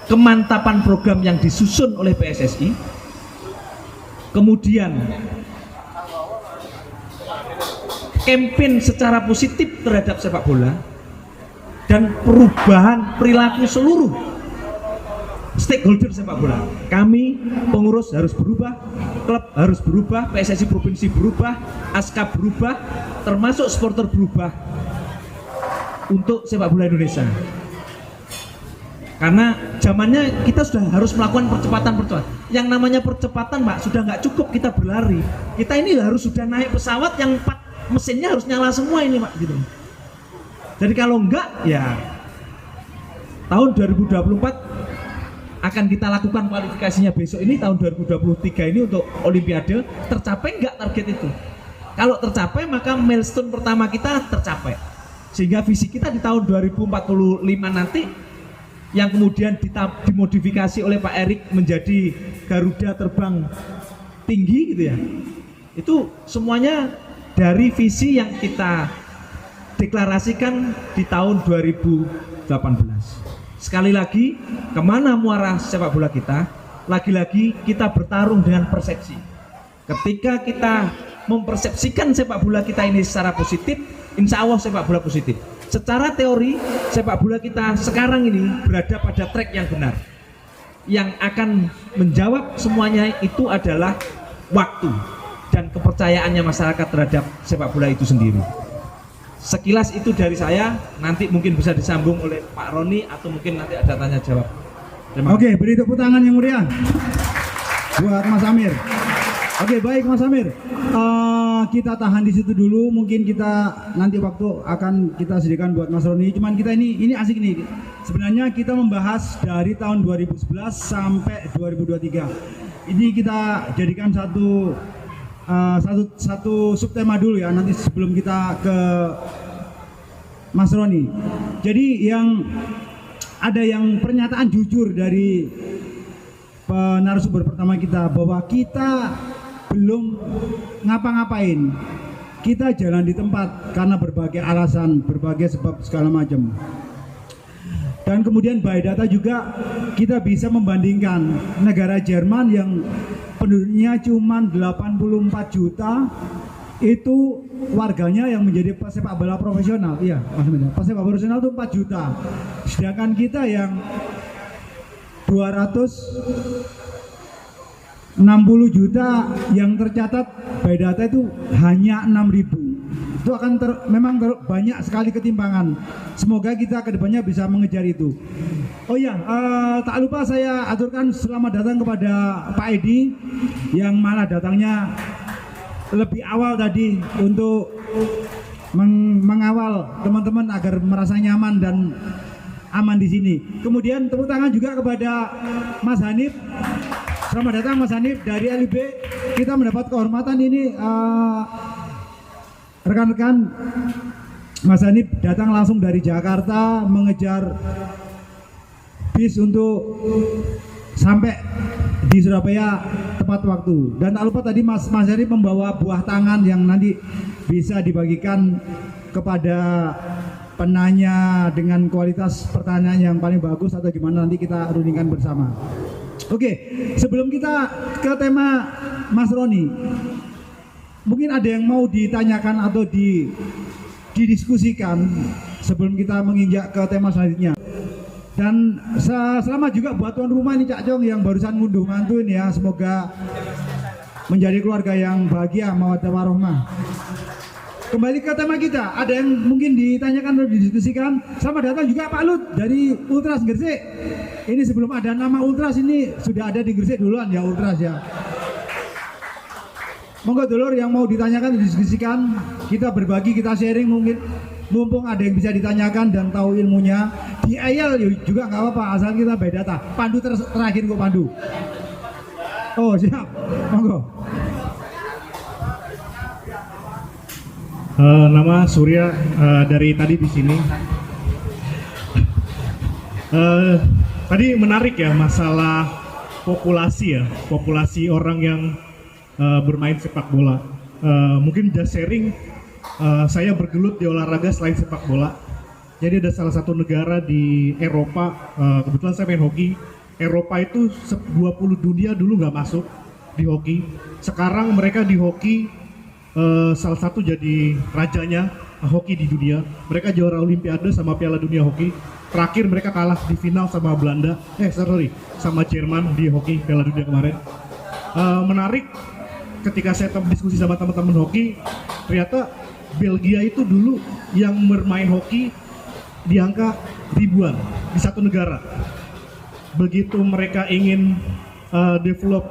Speaker 2: kemantapan program yang disusun oleh PSSI, kemudian campaign secara positif terhadap sepak bola, dan perubahan perilaku seluruh stakeholder sepak bola. Kami pengurus harus berubah, klub harus berubah, PSSI provinsi berubah, ASKAP berubah, termasuk supporter berubah untuk sepak bola Indonesia. Karena zamannya kita sudah harus melakukan percepatan. Yang namanya percepatan Mbak, sudah nggak cukup kita berlari. Kita ini harus sudah naik pesawat yang 4 mesinnya harus nyala semua ini Pak gitu. Jadi kalau enggak ya tahun 2024 akan kita lakukan kualifikasinya besok ini, tahun 2023 ini untuk Olimpiade. Tercapai enggak target itu? Kalau tercapai maka milestone pertama kita tercapai. Sehingga visi kita di tahun 2045 nanti yang kemudian dimodifikasi oleh Pak Erik menjadi Garuda terbang tinggi gitu ya. Itu semuanya dari visi yang kita deklarasikan di tahun 2018. Sekali lagi, kemana muara sepak bola kita? Lagi-lagi kita bertarung dengan persepsi. Ketika kita mempersepsikan sepak bola kita ini secara positif, insya Allah sepak bola positif. Secara teori, sepak bola kita sekarang ini berada pada track yang benar. Yang akan menjawab semuanya itu adalah waktu dan kepercayaannya masyarakat terhadap sepak bola itu sendiri. Sekilas itu dari saya, nanti mungkin bisa disambung oleh Pak Roni atau mungkin nanti ada tanya jawab.
Speaker 1: Oke, beri tepuk tangan yang meriah buat Mas Amir. Oke, baik Mas Amir. Kita tahan di situ dulu. Mungkin kita nanti waktu akan kita sediakan buat Mas Roni. Cuman kita ini asik nih. Sebenarnya kita membahas dari tahun 2011 sampai 2023. Ini kita jadikan satu subtema dulu ya, nanti sebelum kita ke Mas Roni. Jadi ada yang pernyataan jujur dari narasumber pertama kita bahwa kita belum ngapa-ngapain, kita jalan di tempat karena berbagai alasan, berbagai sebab segala macam. Dan kemudian by data juga kita bisa membandingkan negara Jerman yang penduduknya cuma 84 juta, itu warganya yang menjadi pesepak bola profesional. Iya, maksudnya pesepak bola profesional itu 4 juta. Sedangkan kita yang 260 juta yang tercatat by data itu hanya 6.000. Itu akan memang banyak sekali ketimpangan. Semoga kita kedepannya bisa mengejar itu. Oh ya, tak lupa saya aturkan selamat datang kepada Pak Edi yang mana datangnya lebih awal tadi untuk mengawal teman-teman agar merasa nyaman dan aman di sini. Kemudian tepuk tangan juga kepada Mas Hanif. Selamat datang Mas Hanif dari LIB. Kita mendapat kehormatan ini, rekan-rekan, Mas Hanif datang langsung dari Jakarta mengejar bis untuk sampai di Surabaya tepat waktu. Dan tak lupa tadi Mas Hanif membawa buah tangan yang nanti bisa dibagikan kepada penanya dengan kualitas pertanyaan yang paling bagus atau gimana, nanti kita rundingkan bersama. Oke, sebelum kita ke tema Mas Roni, mungkin ada yang mau ditanyakan atau didiskusikan sebelum kita menginjak ke tema selanjutnya. Dan selamat juga buat tuan rumah ini Cak Jong yang barusan ngunduh mantu ini ya. Semoga menjadi keluarga yang bahagia, mawaddah warahmah. Kembali ke tema kita, ada yang mungkin ditanyakan atau didiskusikan. Selamat datang juga Pak Lut dari Ultras Gresik. Ini sebelum ada nama Ultras ini sudah ada di Gresik duluan ya Ultras ya. Monggo dulur yang mau ditanyakan, didiskusikan, kita berbagi, kita sharing mungkin. Mumpung ada yang bisa ditanyakan dan tahu ilmunya, di IEL juga nggak apa-apa, asal kita by data. Pandu terakhir kok Pandu. Oh siap, monggo.
Speaker 3: Nama Surya, dari tadi di sini. Tadi menarik ya masalah populasi ya, populasi orang yang bermain sepak bola. Mungkin just sharing, saya bergelut di olahraga selain sepak bola. Jadi ada salah satu negara di Eropa, kebetulan saya main hoki. Eropa itu 20 dunia dulu nggak masuk di hoki. Sekarang mereka di hoki salah satu jadi rajanya hoki di dunia. Mereka juara Olimpiade sama Piala Dunia Hoki. Terakhir mereka kalah di final sama Belanda, sama Jerman di hoki Piala Dunia kemarin. Menarik ketika saya diskusi sama teman-teman hoki, ternyata Belgia itu dulu yang bermain hoki di angka ribuan di satu negara. Begitu mereka ingin develop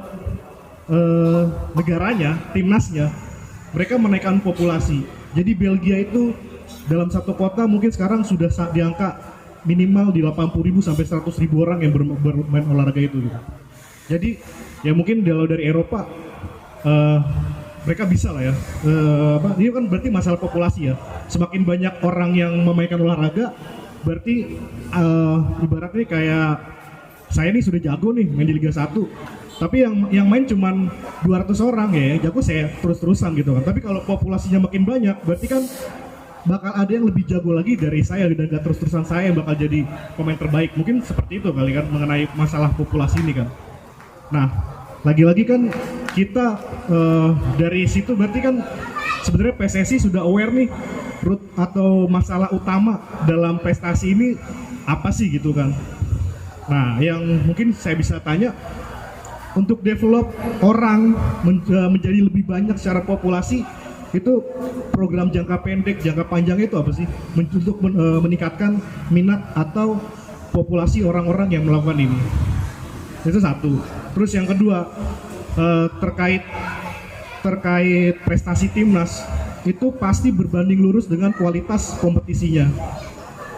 Speaker 3: negaranya, timnasnya, mereka menaikkan populasi. Jadi Belgia itu dalam satu kota mungkin sekarang sudah di angka minimal di 80.000 sampai 100.000 orang yang bermain olahraga itu gitu. Jadi ya mungkin kalau dari Eropa mereka bisa lah ya. Ini kan berarti masalah populasi ya. Semakin banyak orang yang memainkan olahraga, berarti ibaratnya kayak saya nih sudah jago nih main di Liga 1. Tapi yang main cuman 200 orang ya, jago saya terus-terusan gitu kan. Tapi kalau populasinya makin banyak, berarti kan bakal ada yang lebih jago lagi dari saya dan gak terus-terusan saya yang bakal jadi pemain terbaik. Mungkin seperti itu kali kan mengenai masalah populasi ini kan. Nah, lagi-lagi kan kita dari situ berarti kan sebenarnya PSSI sudah aware nih root atau masalah utama dalam prestasi ini apa sih gitu kan. Nah, yang mungkin saya bisa tanya, untuk develop orang menjadi lebih banyak secara populasi, itu program jangka pendek, jangka panjang itu apa sih? Untuk meningkatkan minat atau populasi orang-orang yang melakukan ini. Itu satu. Terus yang kedua, terkait prestasi timnas, itu pasti berbanding lurus dengan kualitas kompetisinya.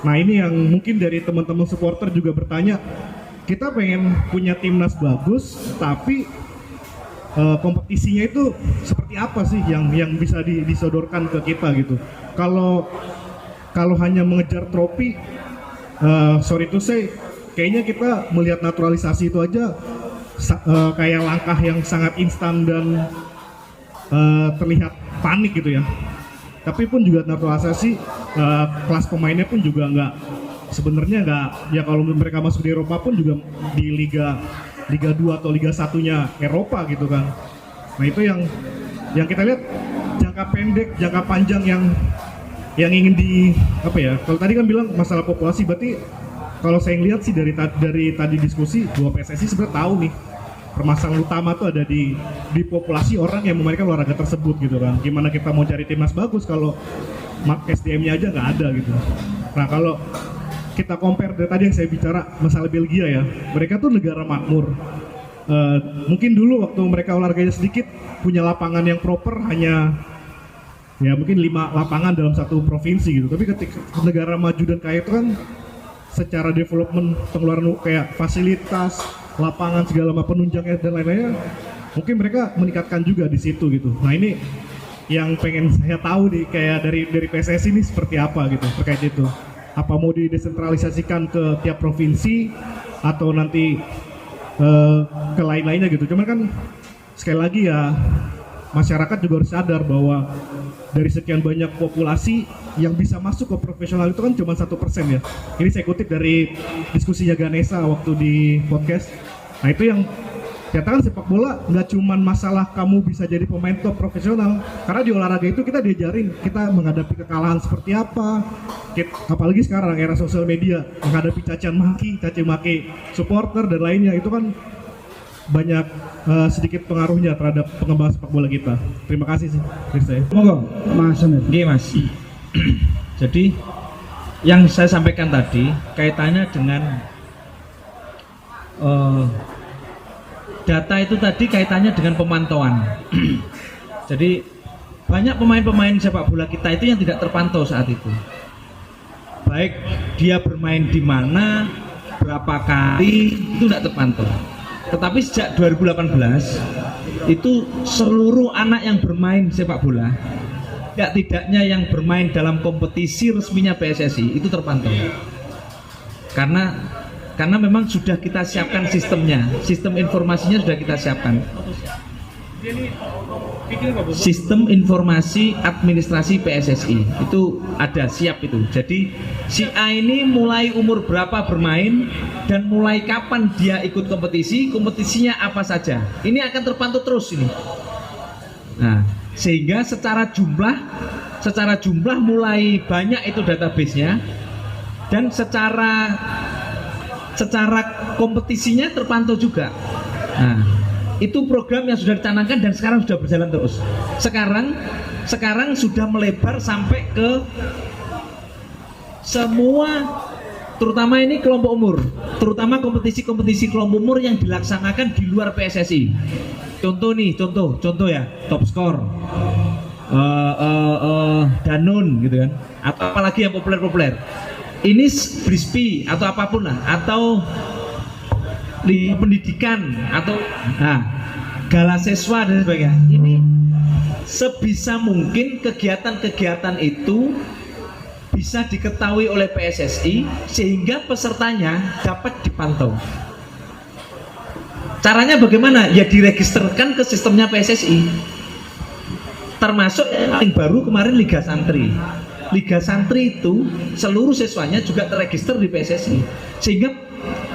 Speaker 3: Nah ini yang mungkin dari teman-teman supporter juga bertanya, kita pengen punya timnas bagus, tapi kompetisinya itu seperti apa sih yang bisa disodorkan ke kita gitu. Kalau hanya mengejar trofi, sorry to say, kayaknya kita melihat naturalisasi itu aja kayak langkah yang sangat instan dan terlihat panik gitu ya. Tapi pun juga naturalisasi, kelas pemainnya pun juga sebenarnya nggak, ya kalau mereka masuk di Eropa pun juga di liga Liga 2 atau Liga 1-nya Eropa gitu kan. Nah itu yang kita lihat jangka pendek, jangka panjang yang ingin di apa ya? Kalau tadi kan bilang masalah populasi, berarti kalau saya lihat sih dari tadi diskusi bahwa PSSI sebenarnya tahu nih permasalahan utama tuh ada di populasi orang yang memainkan olahraga tersebut gitu kan. Gimana kita mau cari timnas bagus kalau SDM-nya aja nggak ada gitu. Nah kalau kita compare dari tadi yang saya bicara masalah Belgia ya, mereka tuh negara makmur. Mungkin dulu waktu mereka olahraganya sedikit punya lapangan yang proper hanya ya mungkin 5 lapangan dalam satu provinsi gitu. Tapi ketika negara maju dan kaya itu kan secara development pengeluaran kayak fasilitas, lapangan segala macam penunjangnya dan lain-lainnya, mungkin mereka meningkatkan juga di situ gitu. Nah ini yang pengen saya tahu nih kayak dari PSSI ini seperti apa gitu terkait itu. Apa mau didesentralisasikan ke tiap provinsi atau nanti ke lain-lainnya gitu. Cuman kan sekali lagi ya masyarakat juga harus sadar bahwa dari sekian banyak populasi yang bisa masuk ke profesional itu kan cuma 1% ya. Ini saya kutip dari diskusinya Ganesha waktu di podcast. Nah itu yang katakan sepak bola nggak cuma masalah kamu bisa jadi pemain top profesional, karena di olahraga itu kita diajarin kita menghadapi kekalahan seperti apa. Apalagi sekarang era sosial media, menghadapi caci maki supporter dan lainnya, itu kan banyak sedikit pengaruhnya terhadap pengembangan sepak bola kita. Terima kasih sih dari saya.
Speaker 1: Monggo Mas Samir.
Speaker 2: Oke Mas. Jadi yang saya sampaikan tadi kaitannya dengan data itu tadi kaitannya dengan pemantauan. Jadi banyak pemain-pemain sepak bola kita itu yang tidak terpantau saat itu. Baik dia bermain di mana, berapa kali, itu tidak terpantau. Tetapi sejak 2018 itu seluruh anak yang bermain sepak bola, tidaknya yang bermain dalam kompetisi resminya PSSI itu terpantau. Karena memang sudah kita siapkan sistemnya, sistem informasinya sudah kita siapkan. Sistem informasi administrasi PSSI itu ada, siap itu. Jadi si A ini mulai umur berapa bermain dan mulai kapan dia ikut kompetisi, kompetisinya apa saja. Ini akan terpantau terus ini. Nah, sehingga secara jumlah mulai banyak itu database-nya, dan secara kompetisinya terpantau juga. Nah, itu program yang sudah dicanangkan dan sekarang sudah berjalan terus. Sekarang sudah melebar sampai ke semua, terutama ini kelompok umur, terutama kompetisi kelompok umur yang dilaksanakan di luar PSSI. Contoh ya, top score, Danone gitu kan, atau apalagi yang populer. Ini Brispi atau apapun lah, atau di pendidikan atau Galasiswa dan sebagainya. Ini sebisa mungkin kegiatan-kegiatan itu bisa diketahui oleh PSSI sehingga pesertanya dapat dipantau. Caranya bagaimana? Ya diregisterkan ke sistemnya PSSI. Termasuk yang paling baru kemarin Liga Santri. Liga Santri itu seluruh siswanya juga terregister di PSSI, sehingga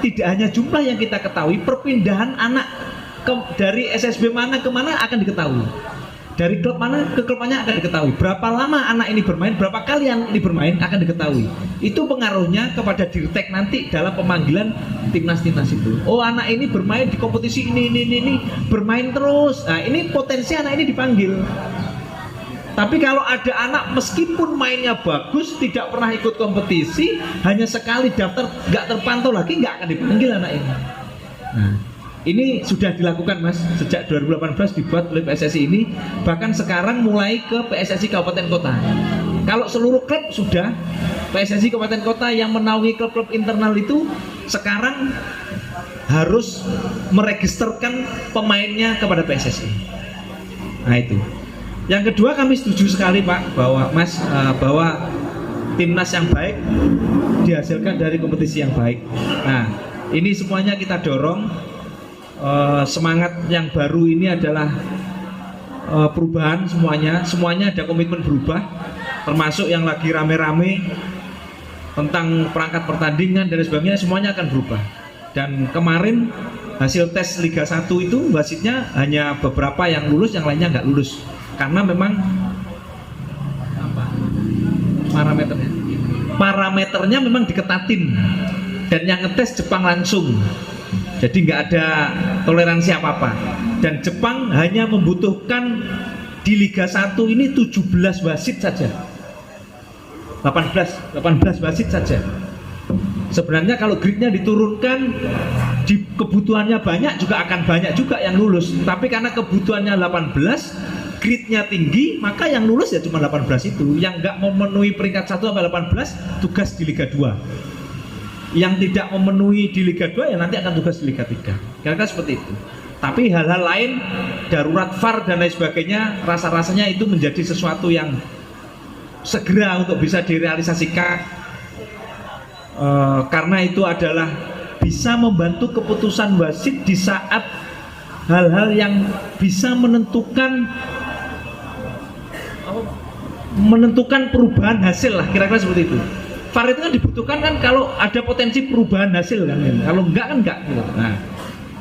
Speaker 2: tidak hanya jumlah yang kita ketahui, perpindahan anak dari SSB mana ke mana akan diketahui, dari klub mana ke klub mana akan diketahui, berapa lama anak ini bermain, berapa kali anak ini bermain akan diketahui. Itu pengaruhnya kepada Dirtek nanti dalam pemanggilan timnas itu. Oh, anak ini bermain di kompetisi ini bermain terus. Nah, ini potensi anak ini dipanggil. Tapi kalau ada anak meskipun mainnya bagus, tidak pernah ikut kompetisi, hanya sekali daftar, nggak terpantau lagi, nggak akan dipanggil anak ini. Nah, ini sudah dilakukan Mas, sejak 2018 dibuat oleh PSSI ini, bahkan sekarang mulai ke PSSI Kabupaten Kota. Kalau seluruh klub sudah, PSSI Kabupaten Kota yang menaungi klub-klub internal itu sekarang harus meregisterkan pemainnya kepada PSSI. Nah itu. Yang kedua, kami setuju sekali Pak bahwa timnas yang baik dihasilkan dari kompetisi yang baik. Nah, ini semuanya kita dorong. Semangat yang baru ini adalah perubahan semuanya ada komitmen berubah, termasuk yang lagi rame-rame tentang perangkat pertandingan dan sebagainya, semuanya akan berubah. Dan kemarin hasil tes Liga 1 itu wasitnya hanya beberapa yang lulus, yang lainnya nggak lulus karena memang apa, parameternya memang diketatin, dan yang ngetes Jepang langsung, jadi nggak ada toleransi apa-apa. Dan Jepang hanya membutuhkan di Liga 1 ini 17 wasit saja, 18 wasit saja. Sebenarnya kalau gridnya diturunkan, di kebutuhannya banyak juga akan banyak juga yang lulus. Tapi karena kebutuhannya 18, gridnya tinggi, maka yang lulus ya cuma 18 itu. Yang nggak memenuhi peringkat 1 sampai 18 tugas di Liga 2. Yang tidak memenuhi di Liga 2 ya nanti akan tugas di Liga 3. Kira-kira seperti itu. Tapi hal-hal lain, darurat VAR dan lain sebagainya, rasa-rasanya itu menjadi sesuatu yang segera untuk bisa direalisasikan. Karena itu adalah bisa membantu keputusan wasit di saat hal-hal yang bisa menentukan perubahan hasil lah, kira-kira seperti itu. VAR itu kan dibutuhkan kan kalau ada potensi perubahan hasil kan, kalau enggak kan enggak gitu. Nah,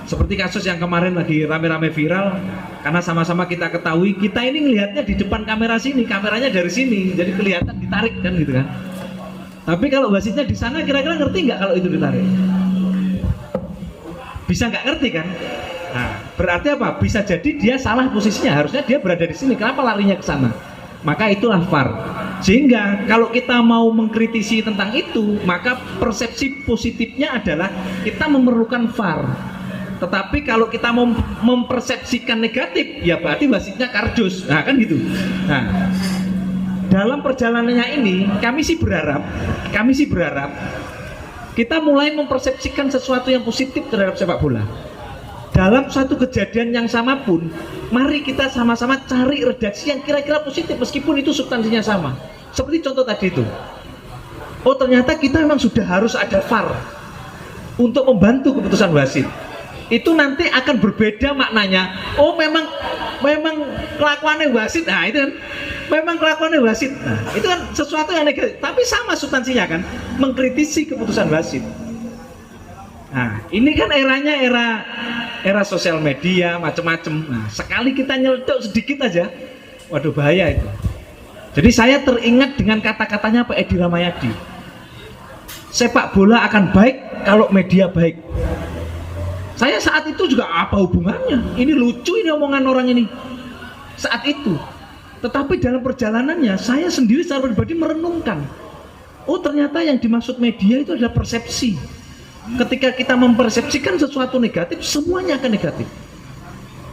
Speaker 2: seperti kasus yang kemarin lagi rame-rame viral, karena sama-sama kita ketahui, kita ini ngelihatnya di depan kamera sini, kameranya dari sini, jadi kelihatan ditarik kan gitu kan. Tapi kalau wasitnya di sana, kira-kira ngerti nggak kalau itu ditarik? Bisa nggak ngerti kan? Nah, berarti apa? Bisa jadi dia salah posisinya, harusnya dia berada di sini. Kenapa larinya ke sana? Maka itulah VAR. Sehingga kalau kita mau mengkritisi tentang itu, maka persepsi positifnya adalah kita memerlukan VAR. Tetapi kalau kita mau mempersepsikan negatif, ya berarti wasitnya kardus. Nah, kan gitu. Nah, dalam perjalanannya ini kami sih berharap kita mulai mempersepsikan sesuatu yang positif terhadap sepak bola. Dalam satu kejadian yang sama pun, mari kita sama-sama cari redaksi yang kira-kira positif meskipun itu substansinya sama. Seperti contoh tadi itu. Oh, ternyata kita memang sudah harus ada VAR untuk membantu keputusan wasit. Itu nanti akan berbeda maknanya. Oh, memang kelakuannya wasit. Nah, itu kan memang kelakuannya wasit. Nah, itu kan sesuatu yang negatif, tapi sama substansinya kan, mengkritisi keputusan wasit. Nah, ini kan eranya era sosial media macam-macam. Nah, sekali kita nyeletuk sedikit aja, waduh bahaya itu. Jadi saya teringat dengan kata-katanya Pak Edi Ramayadi. Sepak bola akan baik kalau media baik. Saya saat itu juga apa hubungannya? Ini lucu ini omongan orang ini. Saat itu. Tetapi dalam perjalanannya saya sendiri secara pribadi merenungkan. Oh, ternyata yang dimaksud media itu adalah persepsi. Ketika kita mempersepsikan sesuatu negatif, semuanya akan negatif.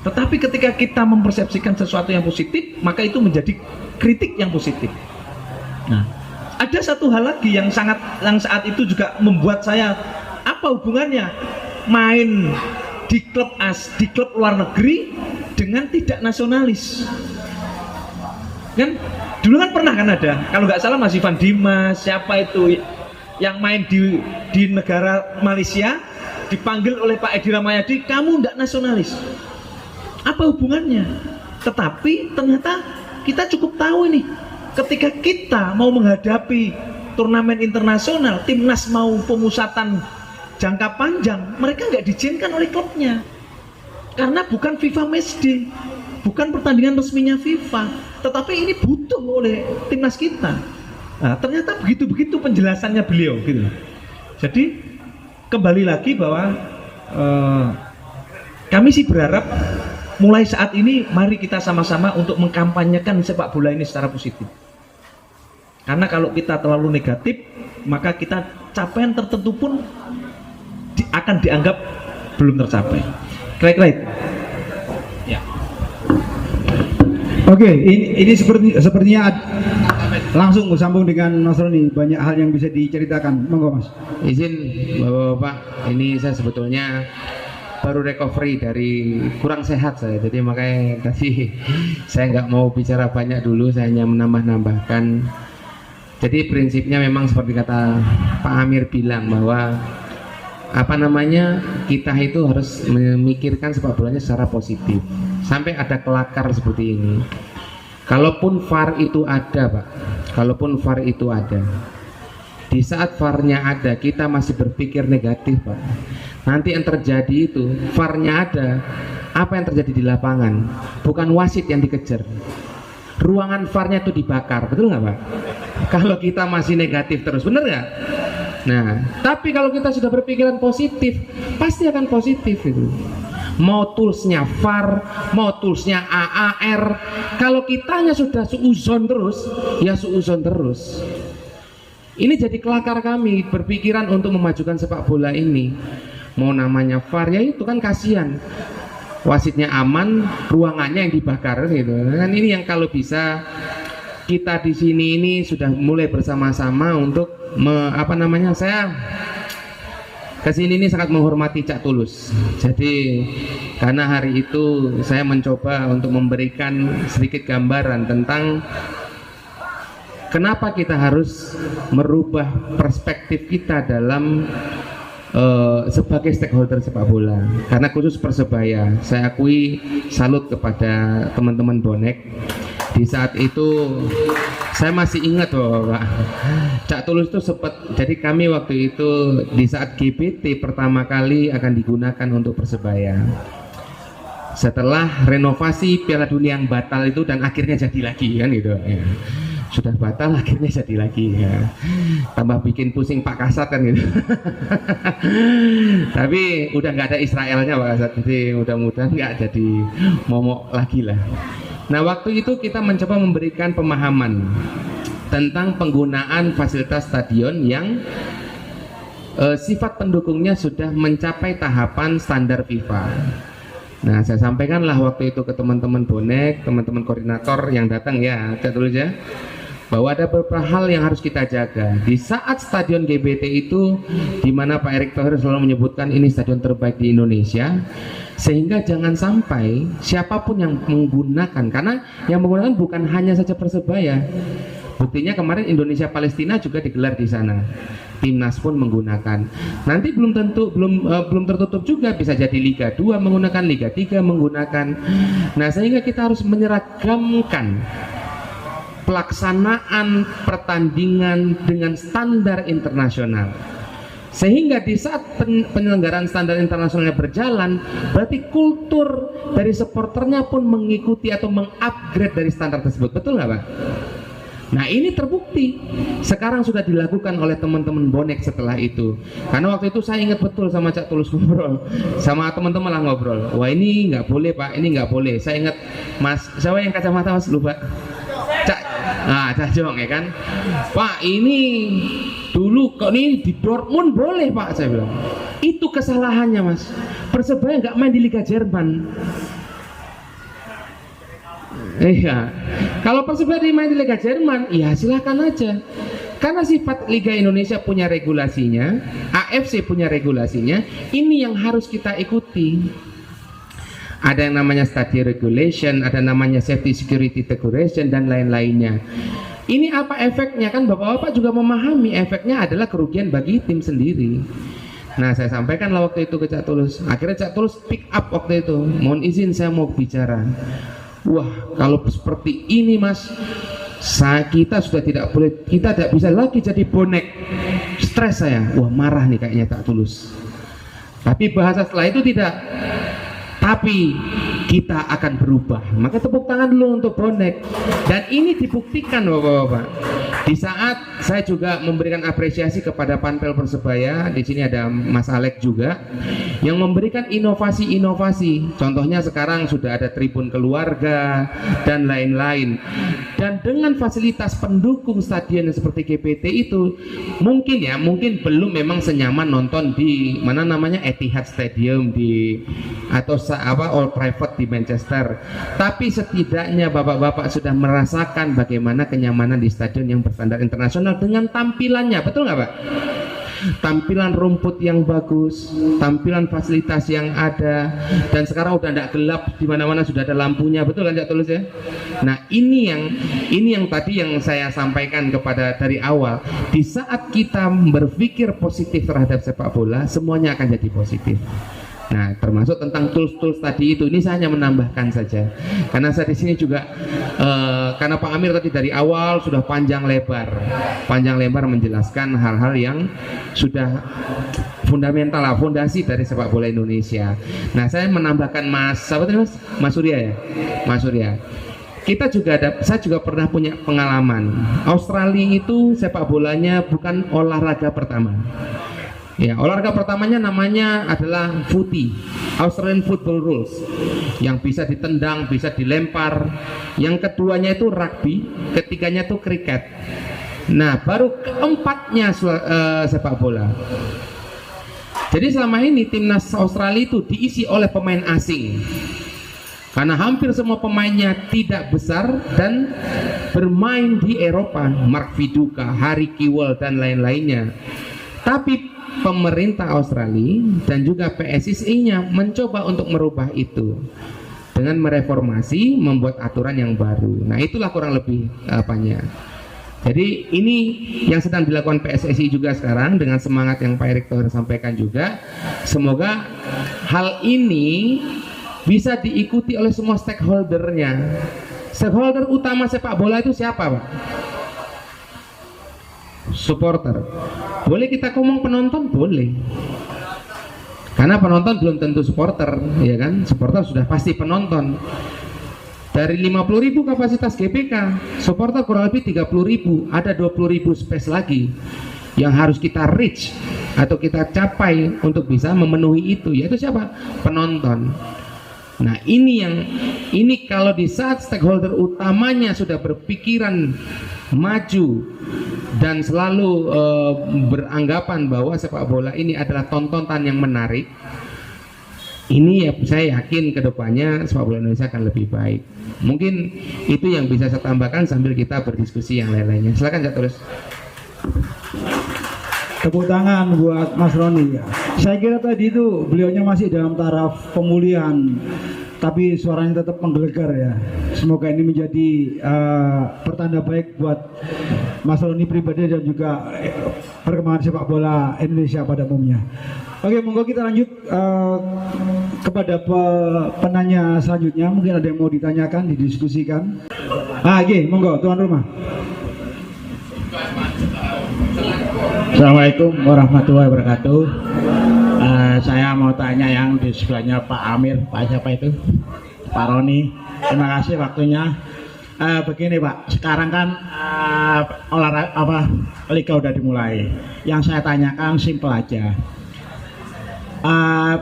Speaker 2: Tetapi ketika kita mempersepsikan sesuatu yang positif, maka itu menjadi kritik yang positif. Nah, ada satu hal lagi yang saat itu juga membuat saya, apa hubungannya main di klub luar negeri dengan tidak nasionalis? Kan dulu kan pernah kan ada, kalau nggak salah Mas Ivan Dimas, siapa itu yang main di negara Malaysia, dipanggil oleh Pak Edi Ramayadi, kamu nggak nasionalis. Apa hubungannya? Tetapi ternyata kita cukup tahu ini, ketika kita mau menghadapi turnamen internasional, timnas mau pemusatan jangka panjang, mereka nggak diizinkan oleh klubnya karena bukan FIFA Matchday, bukan pertandingan resminya FIFA, tetapi ini butuh oleh timnas kita. Nah, ternyata begitu penjelasannya beliau gitu. Jadi kembali lagi bahwa kami sih berharap mulai saat ini mari kita sama-sama untuk mengkampanyekan sepak bola ini secara positif. Karena kalau kita terlalu negatif, maka kita capaian tertentu pun akan dianggap belum tercapai. Kira-kira itu. Ya.
Speaker 1: Oke, ini sepertinya langsung sambung dengan Mas Roni, banyak hal yang bisa diceritakan. Monggo Mas.
Speaker 4: Izin Bapak-bapak, ini saya sebetulnya baru recovery dari kurang sehat saya, jadi makanya tadi saya nggak mau bicara banyak dulu, saya hanya menambah-nambahkan. Jadi prinsipnya memang seperti kata Pak Amir bilang bahwa kita itu harus memikirkan sepak bolanya secara positif. Sampai ada kelakar seperti ini. Kalaupun VAR itu ada, Pak, kalaupun VAR itu ada, Di saat VAR-nya ada, kita masih berpikir negatif, Pak. Nanti yang terjadi itu, VAR-nya ada, apa yang terjadi di lapangan? Bukan wasit yang dikejar, ruangan VAR-nya itu dibakar, betul nggak, Pak? Kalau kita masih negatif terus, bener nggak? Nah, tapi kalau kita sudah berpikiran positif, pasti akan positif itu. Mau toolsnya VAR, mau toolsnya AAR, kalau kitanya sudah suuzon terus, ya suuzon terus. Ini jadi kelakar kami berpikiran untuk memajukan sepak bola ini. Mau namanya VAR, ya itu kan kasihan, wasitnya aman, ruangannya yang dibakar gitu. Kan ini yang kalau bisa kita di sini ini sudah mulai bersama-sama untuk saya kesini ini sangat menghormati Cak Tulus. Jadi karena hari itu saya mencoba untuk memberikan sedikit gambaran tentang kenapa kita harus merubah perspektif kita dalam sebagai stakeholder sepak bola. Karena khusus Persebaya, saya akui salut kepada teman-teman bonek. Di saat itu saya masih ingat Pak, Cak Tulus itu sempat, jadi kami waktu itu di saat GBT pertama kali akan digunakan untuk Persebaya. Setelah renovasi Piala Dunia yang batal itu dan akhirnya jadi lagi kan gitu ya. Sudah batal akhirnya jadi lagi ya. Tambah bikin pusing Pak Kasat kan gitu. Tapi udah nggak ada Israelnya Pak Kasat, jadi mudah-mudahan nggak jadi momok lagi lah. Nah waktu itu kita mencoba memberikan pemahaman tentang penggunaan fasilitas stadion yang sifat pendukungnya sudah mencapai tahapan standar FIFA. Nah saya sampaikanlah waktu itu ke teman-teman bonek, teman-teman koordinator yang datang ya, saya tulis ya, bahwa ada beberapa hal yang harus kita jaga di saat stadion GBT itu, di mana Pak Erick Thohir selalu menyebutkan ini stadion terbaik di Indonesia, sehingga jangan sampai siapapun yang menggunakan, karena yang menggunakan bukan hanya saja Persebaya. Buktinya kemarin Indonesia Palestina juga digelar di sana. Timnas pun menggunakan. Nanti belum tertutup juga, bisa jadi Liga 2 menggunakan, Liga 3 menggunakan. Nah, sehingga kita harus menyeragamkan pelaksanaan pertandingan dengan standar internasional. Sehingga di saat penyelenggaraan standar internasionalnya berjalan, berarti kultur dari supporternya pun mengikuti atau mengupgrade dari standar tersebut. Betul nggak Pak? Nah ini terbukti sekarang sudah dilakukan oleh teman-teman bonek setelah itu. Karena waktu itu saya ingat betul sama Cak Tulus ngobrol, sama teman-teman lah ngobrol. Wah ini nggak boleh Pak, ini nggak boleh. Saya ingat Mas, siapa yang kacamata Mas lupa? Cak Jong ya kan. Pak ini dulu kok ini di Dortmund boleh Pak, saya bilang. Itu kesalahannya Mas. Persebaya nggak main di Liga Jerman. Iya, kalau Persebaya main di Liga Jerman, ya silakan aja. Karena sifat Liga Indonesia punya regulasinya, AFC punya regulasinya, ini yang harus kita ikuti. Ada yang namanya stadium regulation, ada namanya safety security regulation dan lain-lainnya. Ini apa efeknya? Kan Bapak-bapak juga memahami efeknya adalah kerugian bagi tim sendiri. Nah saya sampaikan lah waktu itu ke Cak Tulus. Akhirnya Cak Tulus pick up waktu itu. Mohon izin saya mau bicara. Wah kalau seperti ini Mas, kita sudah tidak boleh, kita tidak bisa lagi jadi bonek. Stres saya. Wah marah nih kayaknya Cak Tulus. Tapi bahasa setelah itu tidak. Tapi kita akan berubah. Maka tepuk tangan dulu untuk bonek. Dan ini dibuktikan Bapak-bapak. Di saat saya juga memberikan apresiasi kepada Panpel Persebaya, di sini ada Mas Alek juga yang memberikan inovasi-inovasi. Contohnya sekarang sudah ada tribun keluarga dan lain-lain. Dan dengan fasilitas pendukung stadion seperti GBT itu, mungkin belum memang senyaman nonton di mana namanya Etihad Stadium atau Old Trafford di Manchester. Tapi setidaknya bapak-bapak sudah merasakan bagaimana kenyamanan di stadion yang berstandar internasional dengan tampilannya, betul nggak Pak? Tampilan rumput yang bagus, tampilan fasilitas yang ada, dan sekarang udah tidak gelap, di mana-mana sudah ada lampunya, betul kan Cak Tulus ya? Nah ini yang tadi yang saya sampaikan kepada dari awal. Di saat kita berpikir positif terhadap sepak bola, semuanya akan jadi positif. Nah, termasuk tentang tools-tools tadi itu, ini saya hanya menambahkan saja, karena saya di sini juga karena Pak Amir tadi dari awal sudah panjang lebar menjelaskan hal-hal yang sudah fundamental lah, fondasi dari sepak bola Indonesia. Nah, saya menambahkan Mas Surya ya, Mas Surya. Saya juga pernah punya pengalaman. Australia itu sepak bolanya bukan olahraga pertama. Ya, olahraga pertamanya namanya adalah footy, Australian Football Rules, yang bisa ditendang, bisa dilempar. Yang keduanya itu rugby, ketiganya itu kriket. Nah, baru keempatnya sepak bola. Jadi selama ini timnas Australia itu diisi oleh pemain asing. Karena hampir semua pemainnya tidak besar dan bermain di Eropa, Mark Viduka, Harry Kewell dan lain-lainnya. Tapi pemerintah Australia dan juga PSSI-nya mencoba untuk merubah itu dengan mereformasi, membuat aturan yang baru. Nah, itulah kurang lebih apanya. Jadi ini yang sedang dilakukan PSSI juga sekarang dengan semangat yang Pak Erick Thohir sampaikan juga. Semoga hal ini bisa diikuti oleh semua stakeholdernya. Stakeholder utama sepak bola itu siapa, Pak? Supporter. Boleh kita ngomong penonton? Boleh. Karena penonton belum tentu supporter, ya kan? Supporter sudah pasti penonton. Dari 50.000 kapasitas GBK, supporter kurang lebih 30.000, ada 20.000 space lagi yang harus kita reach atau kita capai untuk bisa memenuhi itu, yaitu siapa? Penonton. Nah, ini kalau di saat stakeholder utamanya sudah berpikiran maju dan selalu beranggapan bahwa sepak bola ini adalah tontonan yang menarik, ini ya saya yakin kedepannya sepak bola Indonesia akan lebih baik. Mungkin itu yang bisa saya tambahkan sambil kita berdiskusi yang lain-lainnya. Silakan Cak Tulus.
Speaker 1: Tepuk tangan buat Mas Roni ya. Saya kira tadi itu beliaunya masih dalam taraf pemulihan, tapi suaranya tetap menggelegar ya. Semoga ini menjadi pertanda baik buat Mas Roni pribadi dan juga perkembangan sepak bola Indonesia pada umumnya. Oke, monggo kita lanjut kepada penanya selanjutnya. Mungkin ada yang mau ditanyakan, didiskusikan. Oke, monggo tuan rumah.
Speaker 5: Assalamualaikum warahmatullahi wabarakatuh. Saya mau tanya yang di sebelahnya Pak Amir, Pak siapa itu? Pak Roni. Terima kasih waktunya. Begini Pak, sekarang kan liga udah dimulai. Yang saya tanyakan simpel aja.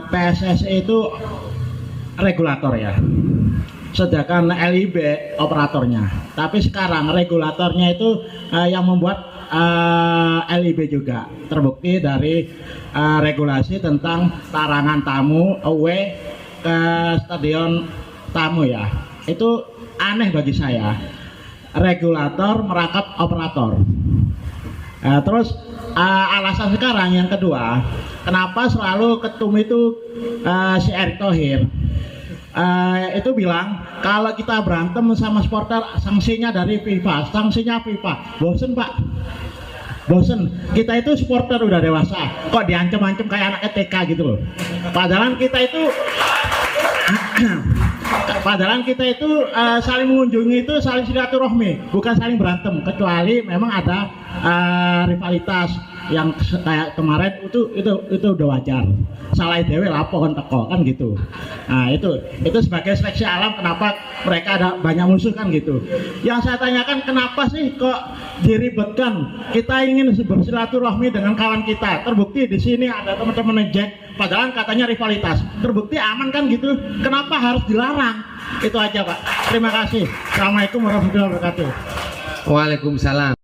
Speaker 5: PSSI itu regulator ya, sedangkan LIB operatornya. Tapi sekarang regulatornya itu yang membuat LIB juga, terbukti dari regulasi tentang larangan tamu away ke stadion tamu ya. Itu aneh bagi saya, regulator merangkap operator. Terus alasan sekarang yang kedua, kenapa selalu ketum itu si Erick Thohir itu bilang kalau kita berantem sama supporter sanksinya dari FIFA, sanksinya FIFA. Bosen Pak, bosen. Kita itu supporter udah dewasa, kok diancam-ancam kayak anak TK gitu loh. Padahal kita itu saling mengunjungi itu saling silaturahmi, bukan saling berantem, kecuali memang ada rivalitas yang kayak kemarin itu udah wajar. Salah dewe lapo kan teko kan gitu. Nah, itu sebagai seleksi alam, kenapa mereka ada banyak musuh kan gitu. Yang saya tanyakan, kenapa sih kok diribetkan? Kita ingin bersilaturahmi dengan kawan kita. Terbukti di sini ada teman-teman Jack, padahal katanya rivalitas. Terbukti aman kan gitu. Kenapa harus dilarang? Itu aja Pak. Terima kasih. Assalamualaikum warahmatullahi wabarakatuh.
Speaker 4: Waalaikumsalam.